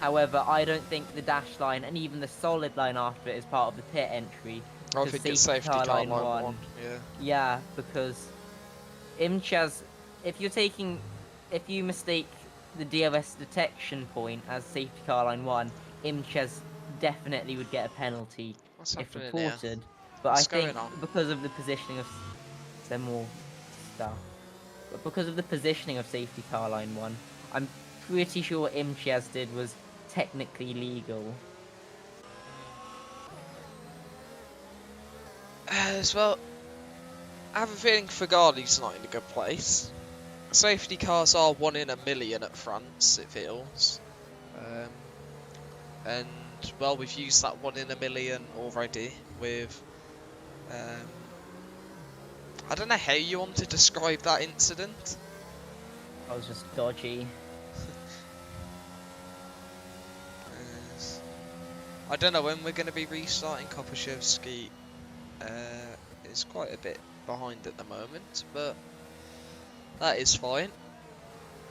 However, I don't think the dashed line and even the solid line after it is part of the pit entry. I think it's safety car line 1. Yeah. Yeah, because Imchaz, if you mistake the DRS detection point as safety car line 1, Imchaz definitely would get a penalty if reported. Here? But What's I think going on? because of the positioning of some more stuff. But because of the positioning of safety car line 1, I'm pretty sure what Imchaz did was technically legal. As well, I have a feeling Fagali's not in a good place. Safety cars are 1 in a million at France, it feels. And, well, we've used that 1 in a million already with... I don't know how you want to describe that incident. I was just dodgy. I don't know when we're going to be restarting. Kopashevsky is quite a bit behind at the moment, but that is fine.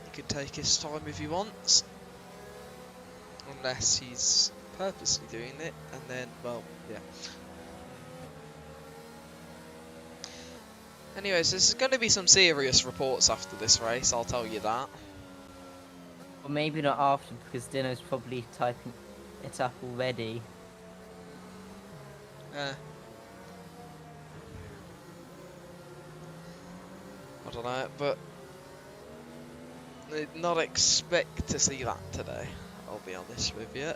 He can take his time if he wants, unless he's purposely doing it, and then, well, yeah. Anyways, there's going to be some serious reports after this race, I'll tell you that. Or maybe not after, because Dino's probably typing it up already. I don't know, but I'd not expect to see that today, I'll be honest with you.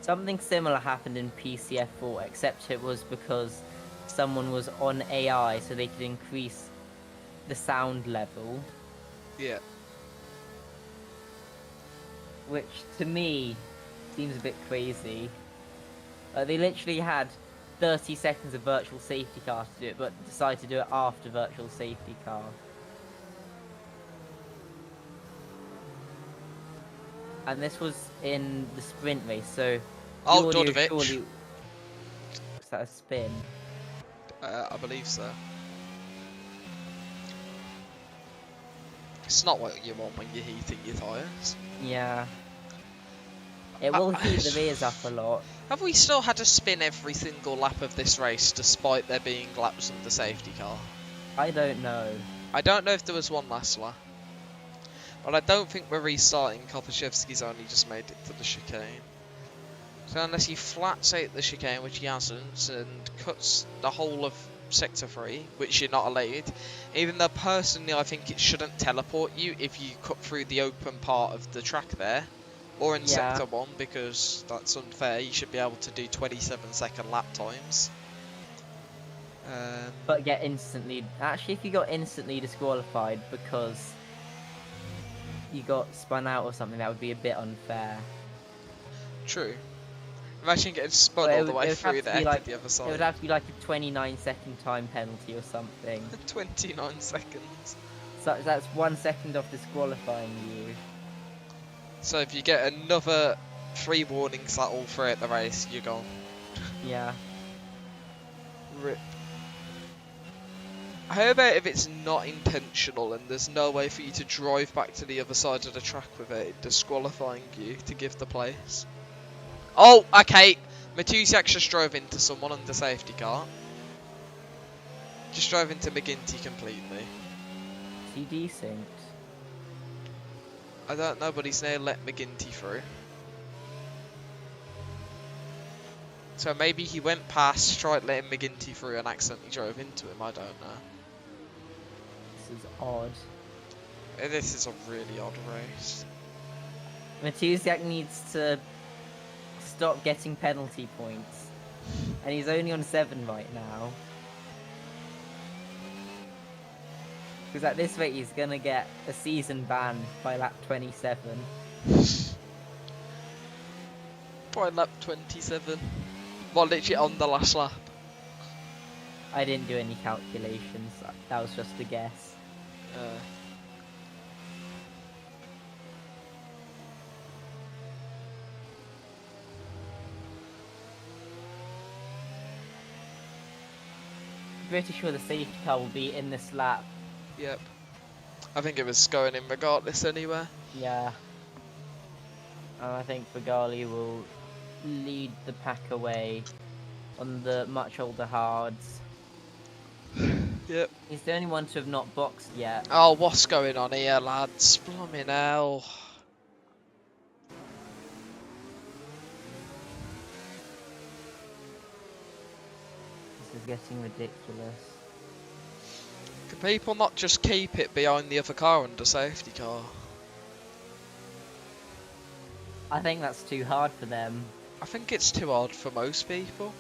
Something similar happened in PCF4, except it was because someone was on AI, so they could increase the sound level. Yeah. Which, to me, seems a bit crazy. They literally had 30 seconds of virtual safety car to do it, but decided to do it after virtual safety car. And this was in the sprint race, so... Oh, Dordovic. Was that a spin? I believe so. It's not what you want when you're heating your tyres. Yeah. It will heat the rears up a lot. Have we still had a spin every single lap of this race, despite there being laps of the safety car? I don't know. I don't know if there was one last lap. But I don't think we're restarting. Kopaszewski's only just made it to the chicane. So unless he flats out the chicane, which he hasn't, and cuts the whole of Sector 3, which you're not allowed, even though personally I think it shouldn't teleport you if you cut through the open part of the track there, or in Sector 1, because that's unfair. You should be able to do 27-second lap times. But get instantly... Actually, if you got instantly disqualified because you got spun out or something, that would be a bit unfair. True. Imagine getting spun all the way through the end of the other side. It would have to be like a 29-second time penalty or something. 29 seconds. So that's 1 second of disqualifying you. So if you get another 3 warnings that all throughout the race, you're gone. Yeah. Rip. How about if it's not intentional and there's no way for you to drive back to the other side of the track with it, disqualifying you to give the place? Oh, okay. Matusiak just drove into someone on the safety car. Just drove into McGinty completely. Is he decent? I don't know, but he's now let McGinty through. So maybe he went past, tried letting McGinty through and accidentally drove into him, I don't know. This is odd. This is a really odd race. Matusiak needs to stop getting penalty points. And he's only on 7 right now. Because at this rate he's gonna get a season ban by lap 27. By lap 27. Well, literally on the last lap. I didn't do any calculations, that was just a guess. Pretty sure the safety car will be in this lap. Yep. I think it was going in regardless anyway. Yeah. And I think Fagali will lead the pack away on the much older hards. Yep. He's the only one to have not boxed yet. Oh, what's going on here, lads? Blooming hell. This is getting ridiculous. Can people not just keep it behind the other car under safety car? I think that's too hard for them. I think it's too hard for most people.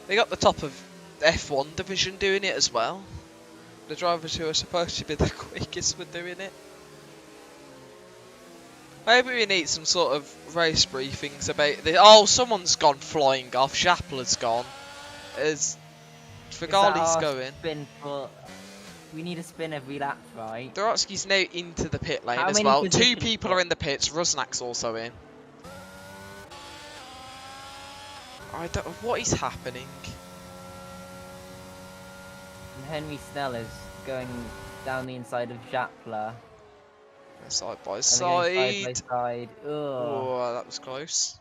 They got the top of F1 division doing it as well. The drivers who are supposed to be the quickest were doing it. Maybe we need some sort of race briefings about this. Oh, someone's gone flying off. Shapler's gone. As Fagali's going. Spin for... We need a spin every lap, right? Dorotsky's now into the pit lane How as many well. 2 positions people are in the pits. Rusnak's also in. I don't know what is happening. And Henry Snell is going down the inside of Japler. Side by And side. they're going side by side. Ugh. Oh, that was close.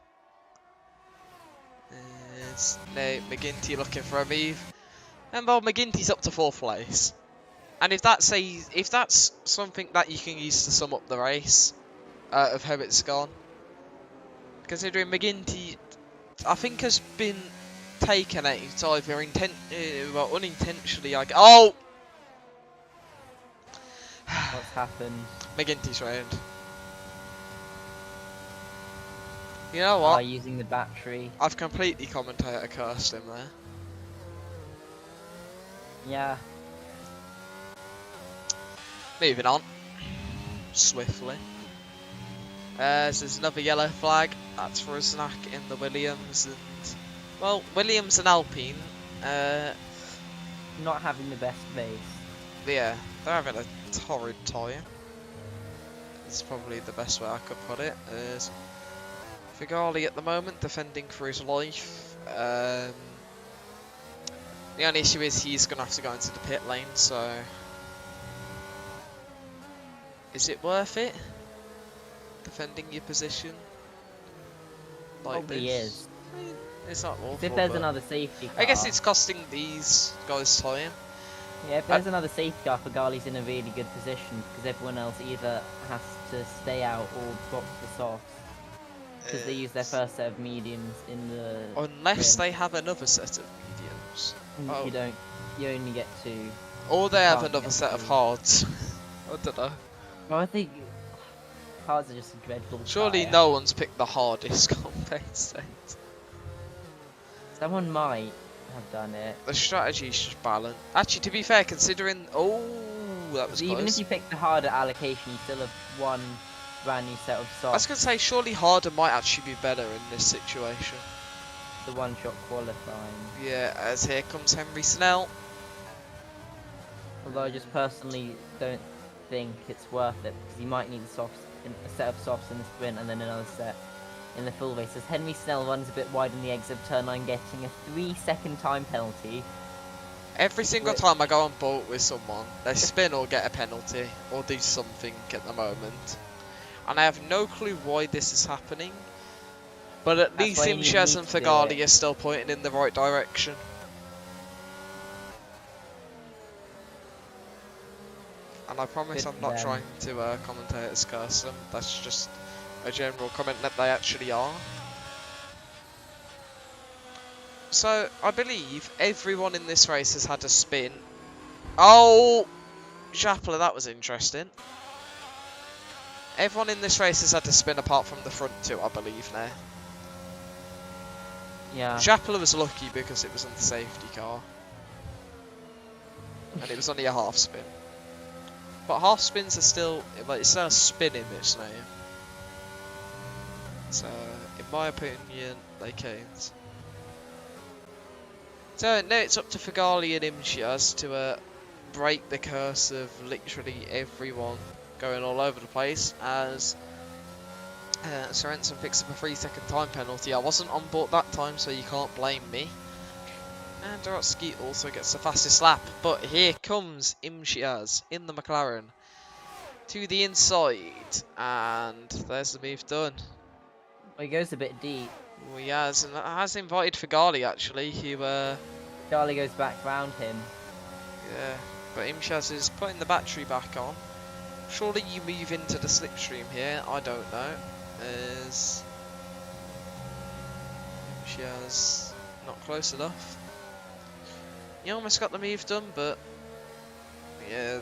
There's now McGinty looking for a move. And well, McGinty's up to 4th place. And if that's something that you can use to sum up the race of how it's gone, considering McGinty, I think, has been taken out either unintentionally. Oh! What's happened? McGinty's round. You know what? Using the battery. I've completely commentator cursed him there. Yeah. Moving on. Swiftly. So there's another yellow flag. That's for Rusnak in the Williams. And, well, Williams and Alpine. Not having the best base. Yeah, they're having a torrid time. It's probably the best way I could put it. There's Figali at the moment defending for his life. The only issue is he's going to have to go into the pit lane, so... Is it worth it? Defending your position? Like Probably this? is. It's not awful. If there's but another safety car. I guess it's costing these guys time. Yeah, if there's another safety car, Fagali's in a really good position because everyone else either has to stay out or drop the softs because they use their first set of mediums in the Unless sprint. they have another set of mediums. Oh. You don't. You only get two. Or they have Can't another get set of two. hards. I don't know. Well, I think cards are just a dreadful. Surely tyre. no one's picked the hardest compensate. Someone might have done it. The strategy's just balanced. Actually, to be fair, considering... Oh, that was Even close. if you pick the harder allocation, you still have one brand new set of I socks. was going to say, surely harder might actually be better in this situation. The one-shot qualifying. Yeah, as here comes Henry Snell. Although I just personally don't think it's worth it because you might need a set of softs in the sprint and then another set in the full race. As Henry Snell runs a bit wide in the exit of turn 9, getting a 3-second time penalty. Every single time I go on bolt with someone, they spin or get a penalty or do something at the moment. And I have no clue why this is happening. But at least Imchaz and Fagali are still pointing in the right direction. And I promise I'm not trying to commentate as curse them. That's just a general comment that they actually are. So, I believe everyone in this race has had a spin. Oh! Japler, that was interesting. Everyone in this race has had a spin apart from the front two, I believe, now. Yeah. Japler was lucky because it was on the safety car. And it was only a half spin. But half spins are still, like, it's still a spin in this name. So, in my opinion, they can't. So, now it's up to Fagali and Imchaz to break the curse of literally everyone going all over the place as Sorensen picks up a 3-second time penalty. I wasn't on board that time, so you can't blame me. And Dorotsky also gets the fastest lap, but here comes Imchaz in the McLaren to the inside, and there's the move done. Well, he goes a bit deep. Well, he has, and that has invited Fagali actually, who Fagali goes back round him. Yeah, but Imchaz is putting the battery back on. Surely you move into the slipstream here, I don't know, as Imchaz not close enough. He almost got the move done, but yeah,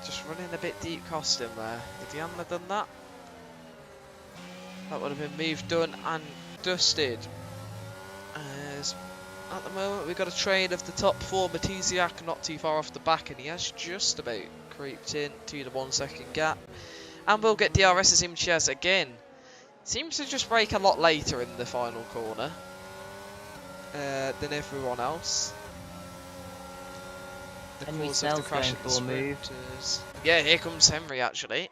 just running a bit deep cost him there. If he hadn't have done that, that would have been move done and dusted. As at the moment we've got a train of the top 4, Matusiak not too far off the back, and he has just about creeped in to the 1 second gap. And we'll get DRS as Imchaz again. Seems to just brake a lot later in the final corner than everyone else. The cause of the crash at the sprinters. Yeah, here comes Henry actually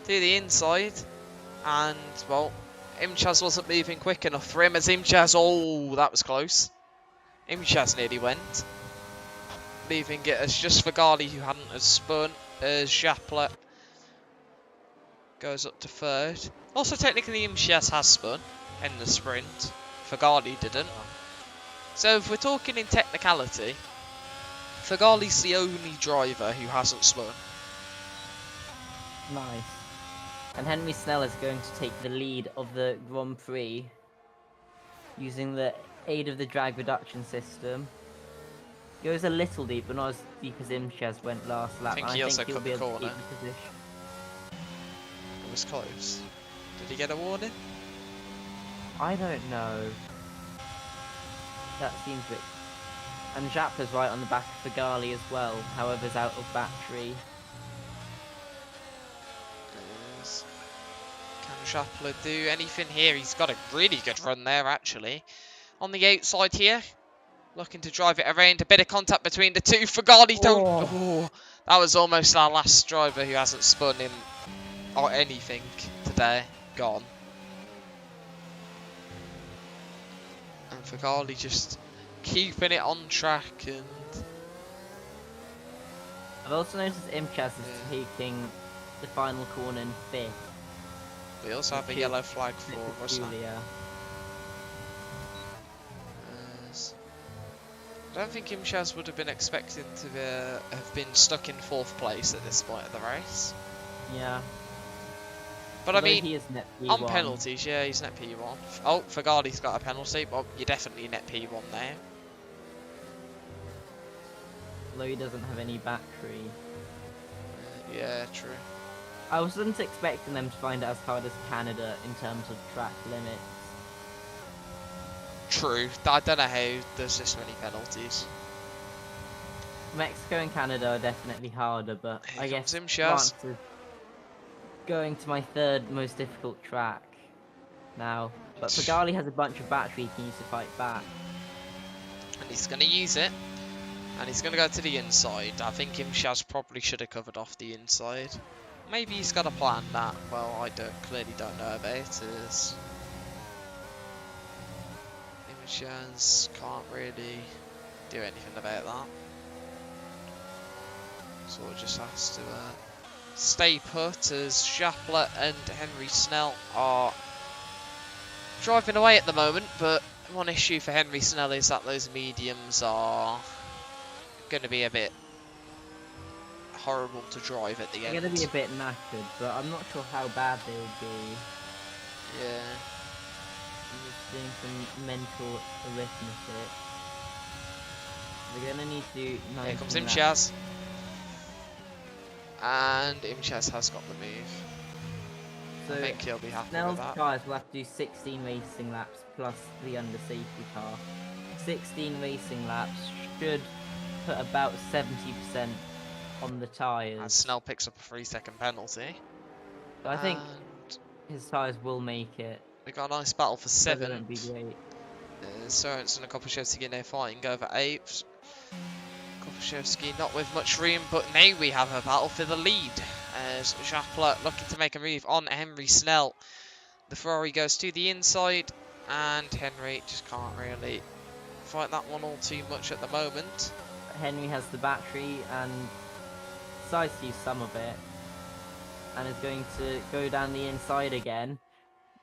to the inside, and well, Imchaz wasn't moving quick enough for him as Imchaz. Oh, that was close. Imchaz nearly went, leaving it as just Fagali who hadn't as spun as Japler goes up to 3rd. Also, technically, Imchaz has spun in the sprint. Fagali didn't. So, if we're talking in technicality, Fagali's the only driver who hasn't spun. Nice. And Henry Snell is going to take the lead of the Grand Prix using the aid of the drag reduction system. Goes a little deep, but not as deep as Imchaz went last lap. I think he also he'll cut be the able to corner. keep the position. It was close. Did he get a warning? I don't know. That seems a bit... And Japler's right on the back of Fagali as well, however, is out of battery. Can Japler do anything here? He's got a really good run there, actually. On the outside here, looking to drive it around. A bit of contact between the two. Fagali don't... Oh, that was almost our last driver who hasn't spun in or anything today. Gone. And Fagali just keeping it on track, and I've also noticed Imchaz is taking the final corner in 5th. we also have a yellow flag for Ruslan. I don't think Imchaz would have been expecting to have been stuck in 4th place at this point of the race. Yeah. But Although I mean, he is net P1. on penalties, yeah, he's net P1. Oh, Fagali's got a penalty, but you're definitely net P1 there. Although he doesn't have any battery. Yeah, true. I wasn't expecting them to find it as hard as Canada in terms of track limits. True. I don't know how there's this many penalties. Mexico and Canada are definitely harder, but Here I guess comes France Imchaz. is going to my 3rd most difficult track now. But Fagali has a bunch of battery he can use to fight back. And he's going to use it. And he's going to go to the inside. I think Imchaz probably should have covered off the inside. Maybe he's got a plan that, well, I clearly don't know about it. Imchaz can't really do anything about that. So it just has to stay put as Schapler and Henry Snell are driving away at the moment. But one issue for Henry Snell is that those mediums are going to be a bit horrible to drive at the end. They're going to be a bit knackered, but I'm not sure how bad they will be. Yeah. I'm just doing some mental arithmetic. They're going to need to do 19 Here comes laps. Imchaz. And Imchaz has got the move. So I think he'll be happy Snell's with that. cars will have to do 16 racing laps plus the under safety car. 16 racing laps should put about 70% on the As tyres. Snell picks up a 3-second penalty. So I think And his tyres will make it. we got a nice battle for But they won't be 7th. great. Sorensen and Kopaszewski now fighting over 8th. Kopaszewski not with much room, but now we have a battle for the lead. As Schapler looking to make a move on Henry Snell. The Ferrari goes to the inside, and Henry just can't really fight that one all too much at the moment. Henry has the battery and decides to use some of it. And is going to go down the inside again.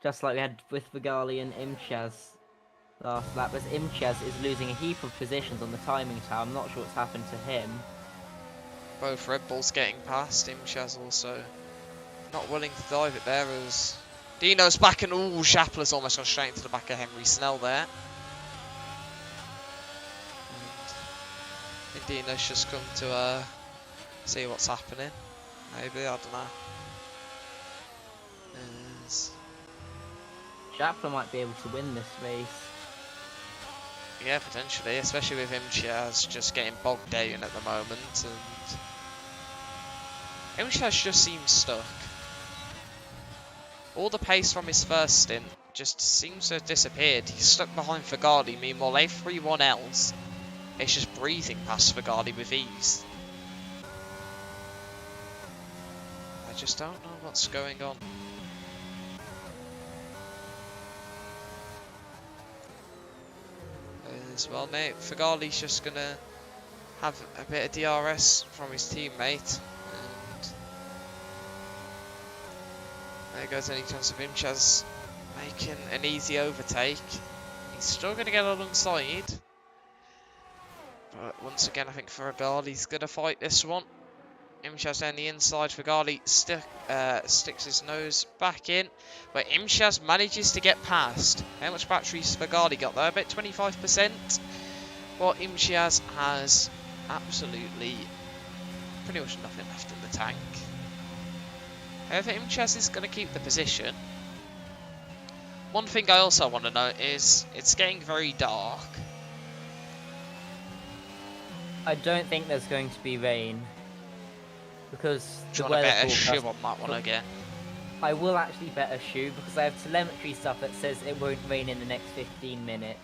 Just like we had with Fagali and Imchaz last lap. As Imchaz is losing a heap of positions on the timing tower. I'm not sure what's happened to him. Both Red Bulls getting past. Imchaz also not willing to dive it there as Dino's back, and ooh, Schapler's almost gone straight into the back of Henry Snell there. And Dino's just come to see what's happening. Maybe, I don't know. As Schapler might be able to win this race. yeah, potentially, especially with Imchaz just getting bogged down at the moment, and Imchaz just seems stuck. All the pace from his first stint just seems to have disappeared. He's stuck behind Fagali, meanwhile everyone else is just breezing past Fagali with ease. I just don't know what's going on. As well, now Fagali's just gonna have a bit of DRS from his teammate, and there goes any chance of Imchaz making an easy overtake. He's still gonna get alongside, but once again I think Fagali's gonna fight this one. Imchaz down the inside, Fagali sticks his nose back in, but Imchaz manages to get past. How much battery's Fagali got there? About 25%. Well, Imchaz has absolutely pretty much nothing left in the tank. However, Imchaz is going to keep the position. One thing I also want to note is it's getting very dark. I don't think there's going to be rain. Because Do the you want to weather bet a forecast, shoe on that one again? I will actually bet a shoe because I have telemetry stuff that says it won't rain in the next 15 minutes.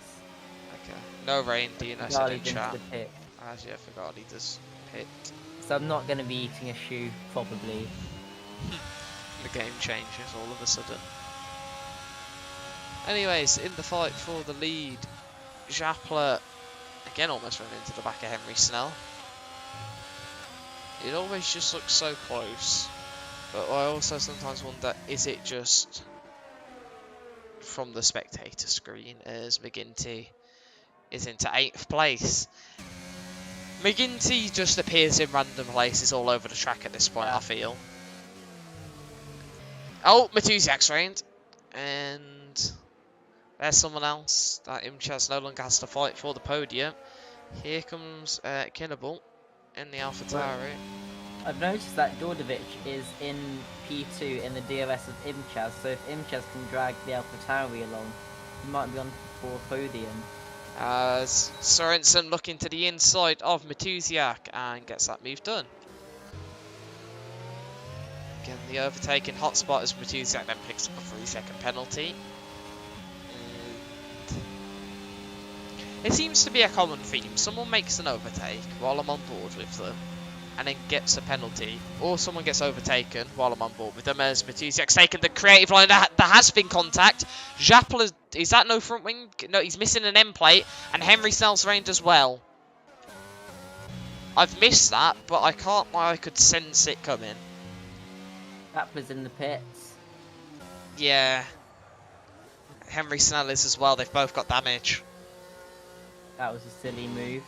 Okay. No rain, Dino said Fagali in didn't chat. the pit. As yeah, Fagali does pit. So I'm not going to be eating a shoe, probably. The game changes all of a sudden. Anyways, in the fight for the lead, Schapler again almost ran into the back of Henry Snell. It always just looks so close, but I also sometimes wonder, is it just from the spectator screen as McGinty is into 8th place. McGinty just appears in random places all over the track at this point, Yeah. I feel. Oh, Matusiak's reigned. And there's someone else that Imchaz no longer has to fight for the podium. Here comes Kinnable in the AlphaTauri. I've noticed that Dordovic is in P2 in the DRS of Imchaz, so if Imchaz can drag the AlphaTauri along, he might be on for a podium. As Sorensen looking to the inside of Matusiak and gets that move done. Again, the overtaking hotspot as Matusiak then picks up a 3-second penalty. And it seems to be a common theme. Someone makes an overtake while I'm on board with them and then gets a penalty, or someone gets overtaken while I'm on board with them as Matusiak's taken the creative line. There has been contact. Jappel is that no front wing? No, he's missing an end plate, and Henry Snell's reigned as well. I've missed that, but I can't lie, I could sense it coming. Rappler's in the pits. Yeah. Henry Snell is as well, they've both got damage. That was a silly move.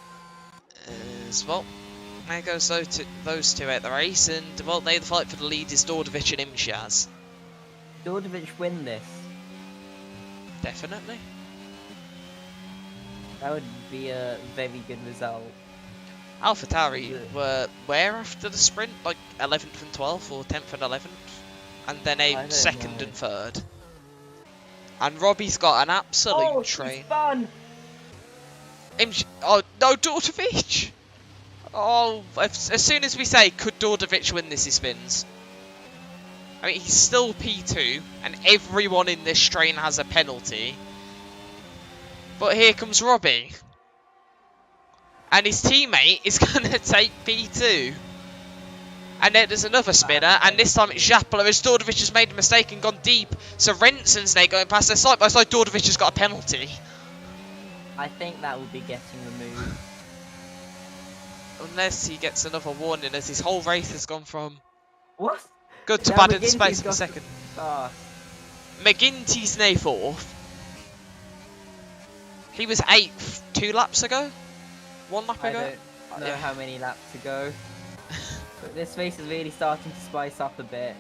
As well. There goes those two at the race, and well, the fight for the lead is Dordovic and Imchaz. Dordovic win this? Definitely. That would be a very good result. AlphaTauri were where after the sprint? Like 11th and 12th, or 10th and 11th? And then a 2nd and 3rd. And Robbie's got an absolute train. Fun! Oh, no, Dordovic! Oh, as soon as we say, could Dordovic win this, he spins. I mean, he's still P2, and everyone in this train has a penalty. But here comes Robbie. And his teammate is going to take P2. And then there's another spinner, and this time it's Jappler as Dordovic has made a mistake and gone deep. So Renson's now going past their side by side. Dordovic has got a penalty. I think that will be getting removed. Unless he gets another warning, as his whole race has gone from What? good to Now bad in the McGinty's space of a got- second. Ah, McGinty's now 4th. He was 8th 2 laps ago? 1 lap I ago? don't know Yeah. how many laps to go. But this race is really starting to spice up a bit.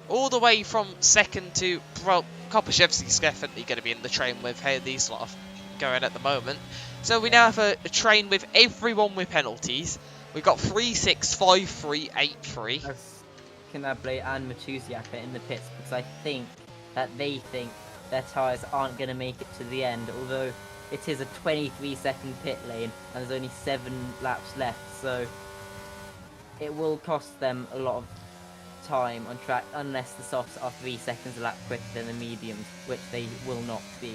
All the way from 2nd to... Well, Kopaszewski's definitely going to be in the train with these lot of going at the moment. So we now have a train with everyone with penalties. We've got 3, 6, 5, 3, 8, 3. As Canable and Matusiak are in the pits because I think that they think their tyres aren't going to make it to the end, although it is a 23-second pit lane and there's only 7 laps left, so it will cost them a lot of time on track unless the softs are 3 seconds a lap quicker than the mediums, which they will not be.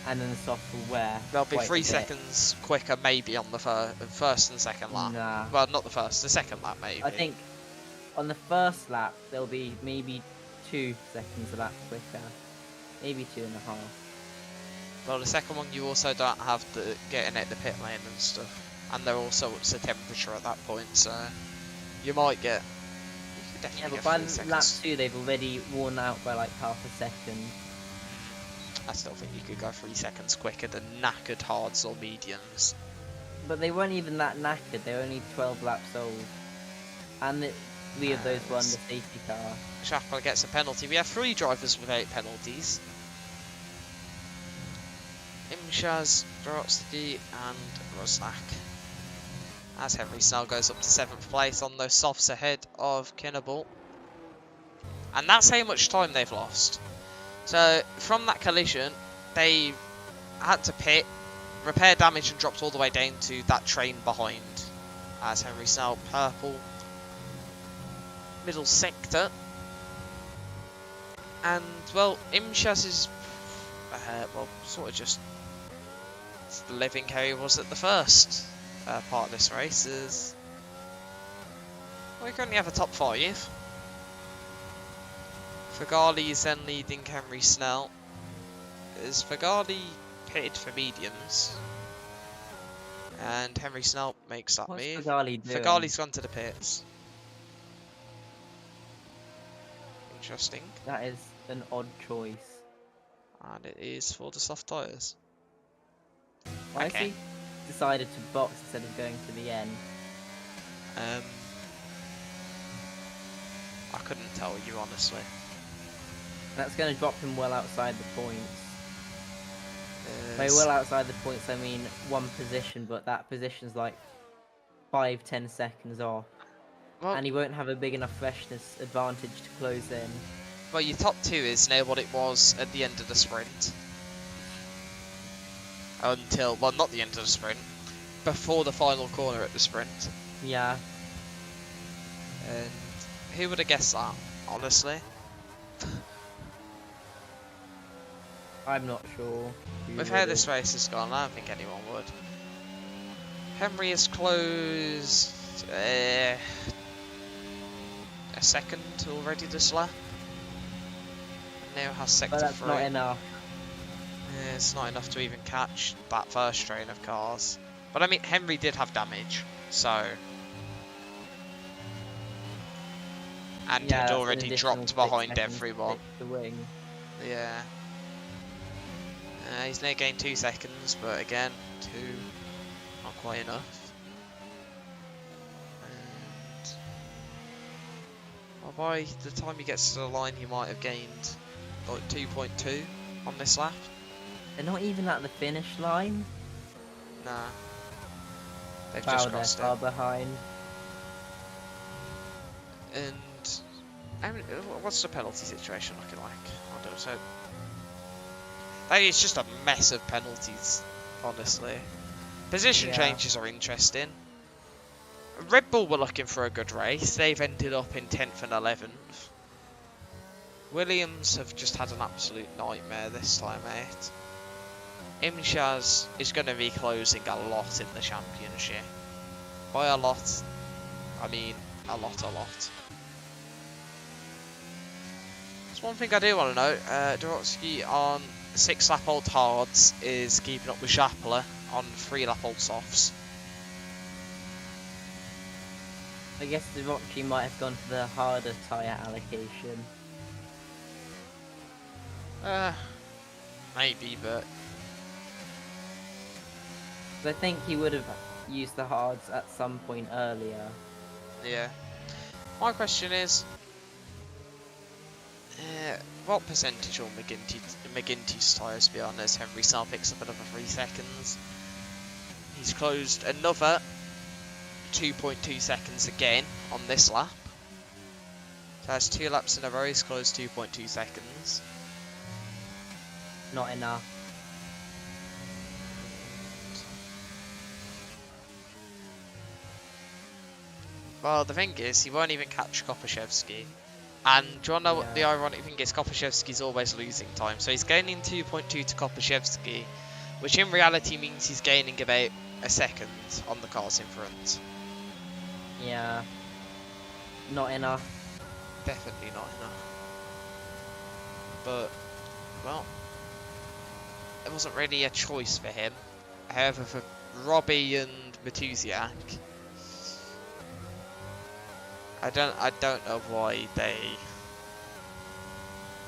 And then the softs will wear. They'll be quite a 3 bit. seconds quicker maybe on the first and second lap. Nah. Well, not the first, the second lap maybe. I think on the first lap they'll be maybe 2 seconds a lap quicker. Maybe 2.5. Well, the second one you also don't have the getting at the pit lane and stuff. And they're also up to temperature at that point, so you might get... You could Yeah, definitely but by get 3 lap seconds. 2 they've already worn out by like half a second. I still think you could go 3 seconds quicker than knackered hards or mediums. But they weren't even that knackered, they're only 12 laps old. And 3 of those were on the safety car. Chapel gets a penalty. We have 3 drivers without penalties. Imchaz, Dorotsky and Rosnak. As Henry Snell goes up to 7th place on those softs ahead of Kinnable. And that's how much time they've lost. So, from that collision, they had to pit, repair damage and dropped all the way down to that train behind. As Henry Snell, purple, middle sector. And, well, Imchaz is, well, sort of just living how he was at the first part of this race. Is we currently have a top 5. Fagali is then leading Henry Snell. Is Fagali pitted for mediums? And Henry Snell makes that What's move. Fagali doing? Fagali's gone to the pits. Interesting. That is an odd choice. And it is for the soft tyres. Why Okay. has he decided to box instead of going to the end? I couldn't tell you honestly. That's going to drop him well outside the points. By Yes. well outside the points, I mean one position, but that position's like 5-10 seconds off. Well, And he won't have a big enough freshness advantage to close in. well, your top 2 is near what it was at the end of the sprint. Until, well, not the end of the sprint, before the final corner at the sprint. Yeah. And who would have guessed that, honestly? I'm not sure. With how this race has gone, I don't think anyone would. Henry has closed a second already this lap. Now has sector But that's 3. not enough. Yeah, it's not enough to even catch that first train of cars. But I mean, Henry did have damage, so... And Yeah, had that's an already additional dropped 6 behind seconds to everyone. fix the wing. Yeah. He's now gained 2 seconds, but again, 2, not quite enough. And well, by the time he gets to the line, he might have gained like 2.2 on this lap. They're not even at the finish line. Nah. They've Wow, just they're crossed far it. behind. And I mean, what's the penalty situation looking like? I don't know. So, it's just a mess of penalties, honestly. Position Yeah. changes are interesting. Red Bull were looking for a good race. They've ended up in 10th and 11th. Williams have just had an absolute nightmare this time, mate. Imshaz is going to be closing a lot in the championship. By a lot, I mean a lot. There's one thing I do want to note. Dorotsky on 6-lap-old hards is keeping up with Schapler on 3-lap-old softs. I guess the Rocky might have gone for the harder tyre allocation. Maybe, but... I think he would have used the hards at some point earlier. Yeah. My question is... what percentage will McGinty's tyres be on as Henry Starr picks up another 3 seconds? He's closed another 2.2 seconds again on this lap. So that's 2 laps in a row, he's closed 2.2 seconds. Not enough. Well, the thing is, he won't even catch Kopaszewski. And do you want to know what the ironic thing is? Kopaszewski's always losing time. So he's gaining 2.2 to Kopaszewski, which in reality means he's gaining about a second on the cars in front. Yeah. Not enough. Definitely not enough. But, well, it wasn't really a choice for him. However, for Robbie and Matusiak, I don't know why they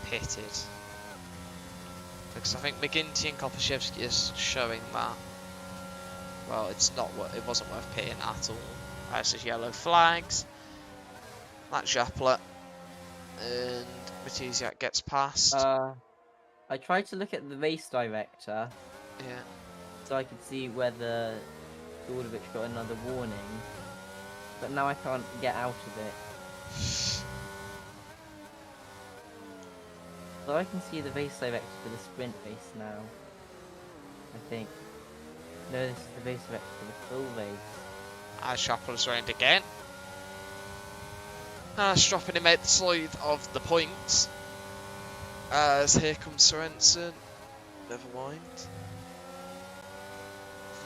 pitted. Because I think McGinty and Kopaszewski is showing that, well, it wasn't worth pitting at all. That's just yellow flags. That's Schapler. And Matusiak gets past. I tried to look at the race director. Yeah. So I could see whether Gordovich got another warning. But now I can't get out of it. So I can see the race director for the sprint race now. I think. No, this is the race director for the full race. As Schapler's round again. Dropping him outside of the points. As here comes Sorensen. Never mind.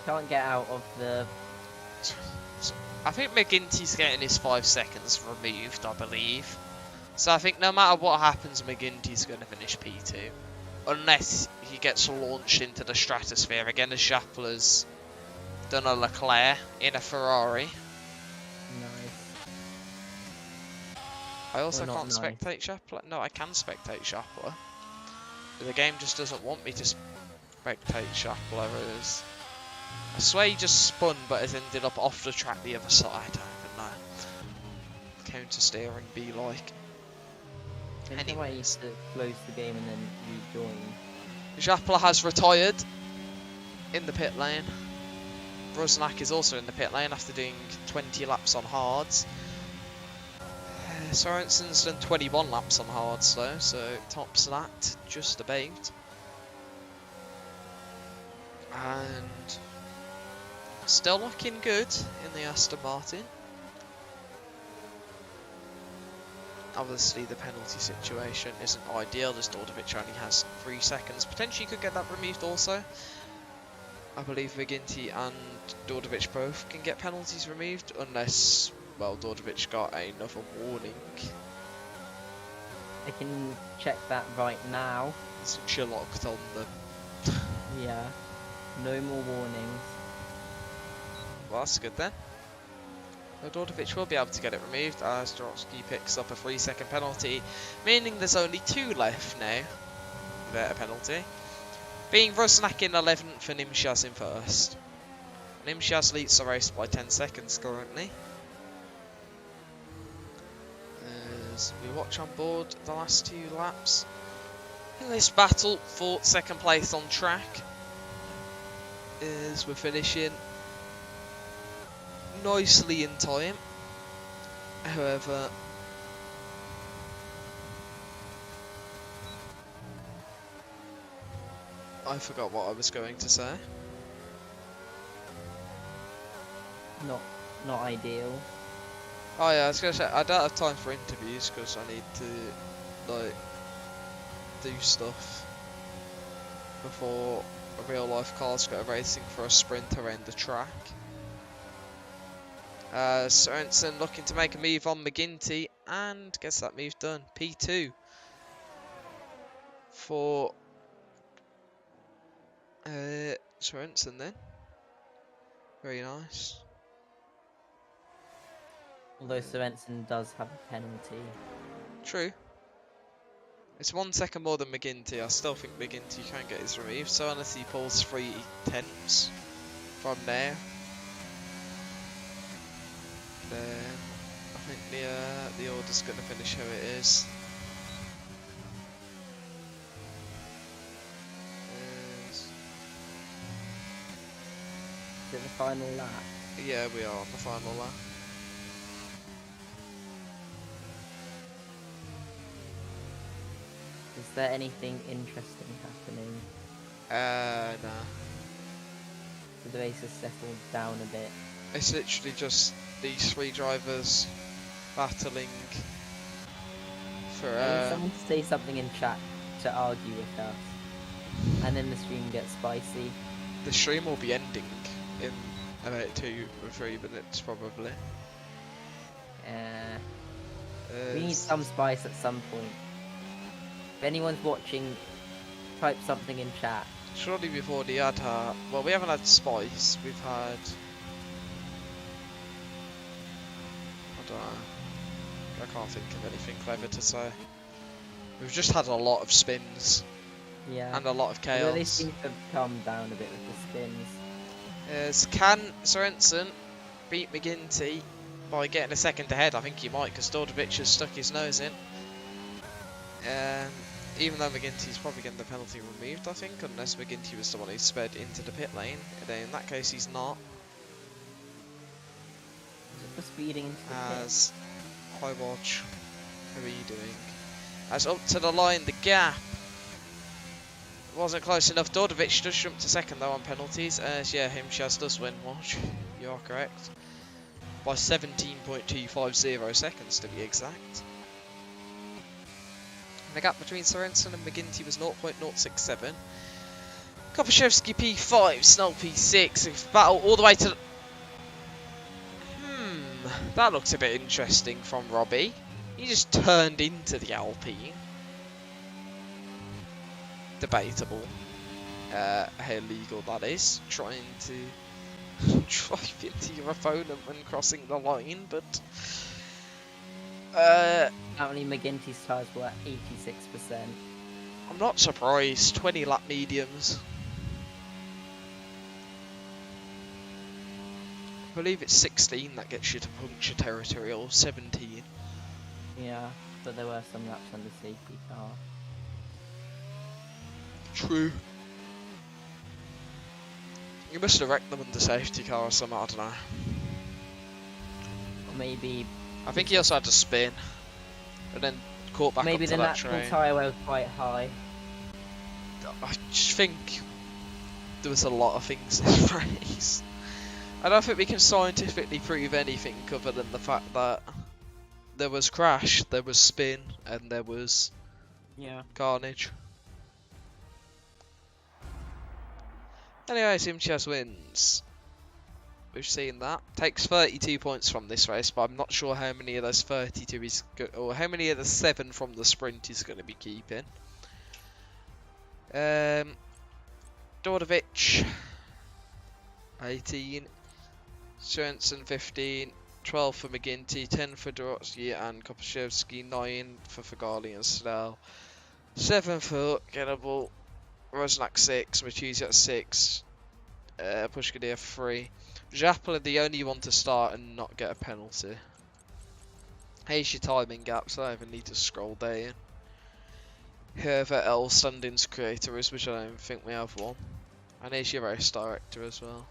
Can't get out of the... I think McGinty's getting his 5 seconds removed, I believe. So I think no matter what happens, McGinty's going to finish P2. Unless he gets launched into the stratosphere again, as Schapler's done a Leclerc in a Ferrari. Nice. I also Well, can't not nice. spectate Schapler. No, I can spectate Schapler. But the game just doesn't want me to spectate Schapler as I swear he just spun, but has ended up off the track the other side. I don't even know. Counter steering be like. Maybe I used to close the game and then rejoin. Japla has retired in the pit lane. Brusnak is also in the pit lane after doing 20 laps on hards. Sorensen's done 21 laps on hards though, so tops that just about. And still looking good in the Aston Martin. Obviously the penalty situation isn't ideal as Dordovic only has 3 seconds. Potentially could get that removed also. I believe McGinty and Dordovic both can get penalties removed unless, well, Dordovic got another warning. I can check that right now. Since you're locked on them. Yeah. No more warnings. Well, that's good then. Dordovic will be able to get it removed as Drotsky picks up a 3-second penalty, meaning there's only 2 left now without a penalty. Being Rusnak in 11th and Imshaz in 1st. And Imshaz leads the race by 10 seconds currently. As we watch on board the last 2 laps. In this battle for 2nd place on track. As we're finishing nicely in time. However, I forgot what I was going to say. Not ideal. Oh yeah, I was going to say, I don't have time for interviews because I need to, like, do stuff before a real life car's got a racing for a sprint around the track. Sorensen looking to make a move on McGinty and gets that move done. P2 for Sorensen then. Very nice. Although Sorensen does have a penalty. True. It's 1 second more than McGinty. I still think McGinty can get his removed, so unless he pulls 3/10 from there, then I think the order's going to finish how it is. Is it the final lap? Yeah, we are on the final lap. Is there anything interesting happening? Nah. The race has settled down a bit. It's literally just these 3 drivers battling for. I need someone to say something in chat to argue with us, and then the stream gets spicy. The stream will be ending in about 2 or 3 minutes probably. We need some spice at some point. If anyone's watching, type something in chat. Surely we've already had her. Well, we haven't had spice. We've had. I don't know. I can't think of anything clever to say. We've just had a lot of spins. Yeah. And a lot of chaos. Although they seem to have calmed down a bit with the spins. Can Sorensen beat McGinty by getting a second ahead? I think he might, because Dordovic has stuck his nose in. Even though McGinty's probably getting the penalty removed, I think, unless McGinty was the one who sped into the pit lane. Then in that case, he's not. For speeding into the pit. As High Watch, how are you doing? As up to the line, the gap wasn't close enough. Dordovic does jump to second though on penalties. Yeah, Himshaz does win. Watch, you are correct. By 17.250 seconds to be exact. The gap between Sorensen and McGinty was 0.067. Kopaszewski P5, Snell P6. We've battled all the way to. That looks a bit interesting from Robbie. He just turned into the Alpine. Debatable how legal that is. Trying to drive into your opponent when crossing the line, but. Apparently McGinty's tyres were at 86%. I'm not surprised. 20 lap mediums. I believe it's 16 that gets you to puncture territory, or 17. Yeah, but there were some laps under safety car. True. You must have wrecked them under safety car or something, I don't know. Or maybe I think he also had to spin, and then caught back maybe up the to that natural train. tyre wear was quite high. I just think there was a lot of things this race. I don't think we can scientifically prove anything other than the fact that there was crash, there was spin, and there was carnage. Anyway, Simchas wins. We've seen that. Takes 32 points from this race, but I'm not sure how many of those 32 is or how many of the 7 from the sprint is going to be keeping. Dordovic 18, Swenson 15, 12 for McGinty, 10 for Dorotsky and Kopaszewski, 9 for Fagali and Snell, 7 for Genable, Rosnak 6, Machuziak 6, Pushkadir 3. Japla the only one to start and not get a penalty. Here's your timing gaps, I don't even need to scroll down. Whoever else standings creator is, which I don't think we have one. And here's your race director as well.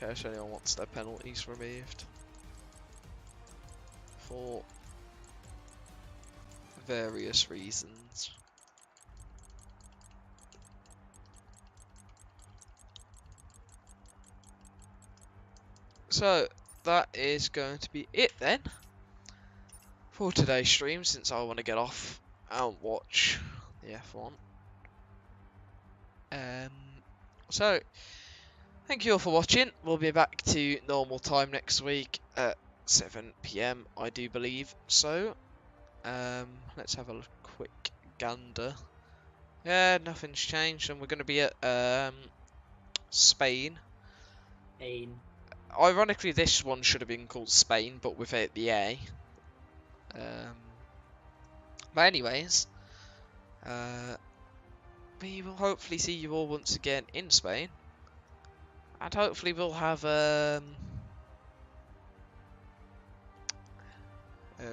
In case anyone wants their penalties removed. For various reasons. So, that is going to be it then. For today's stream, since I want to get off and watch the F1. So, thank you all for watching. We'll be back to normal time next week at 7 PM, I do believe. So, let's have a quick gander. Yeah, nothing's changed, and we're going to be at Spain. Ironically, this one should have been called Spain, but without the A. But anyways, we will hopefully see you all once again in Spain, and hopefully we'll have a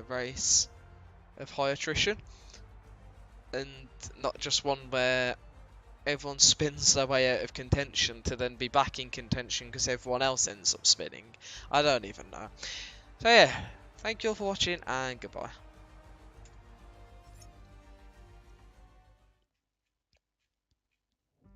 race of high attrition, and not just one where everyone spins their way out of contention to then be back in contention because everyone else ends up spinning. I don't even know. So yeah, thank you all for watching, and goodbye.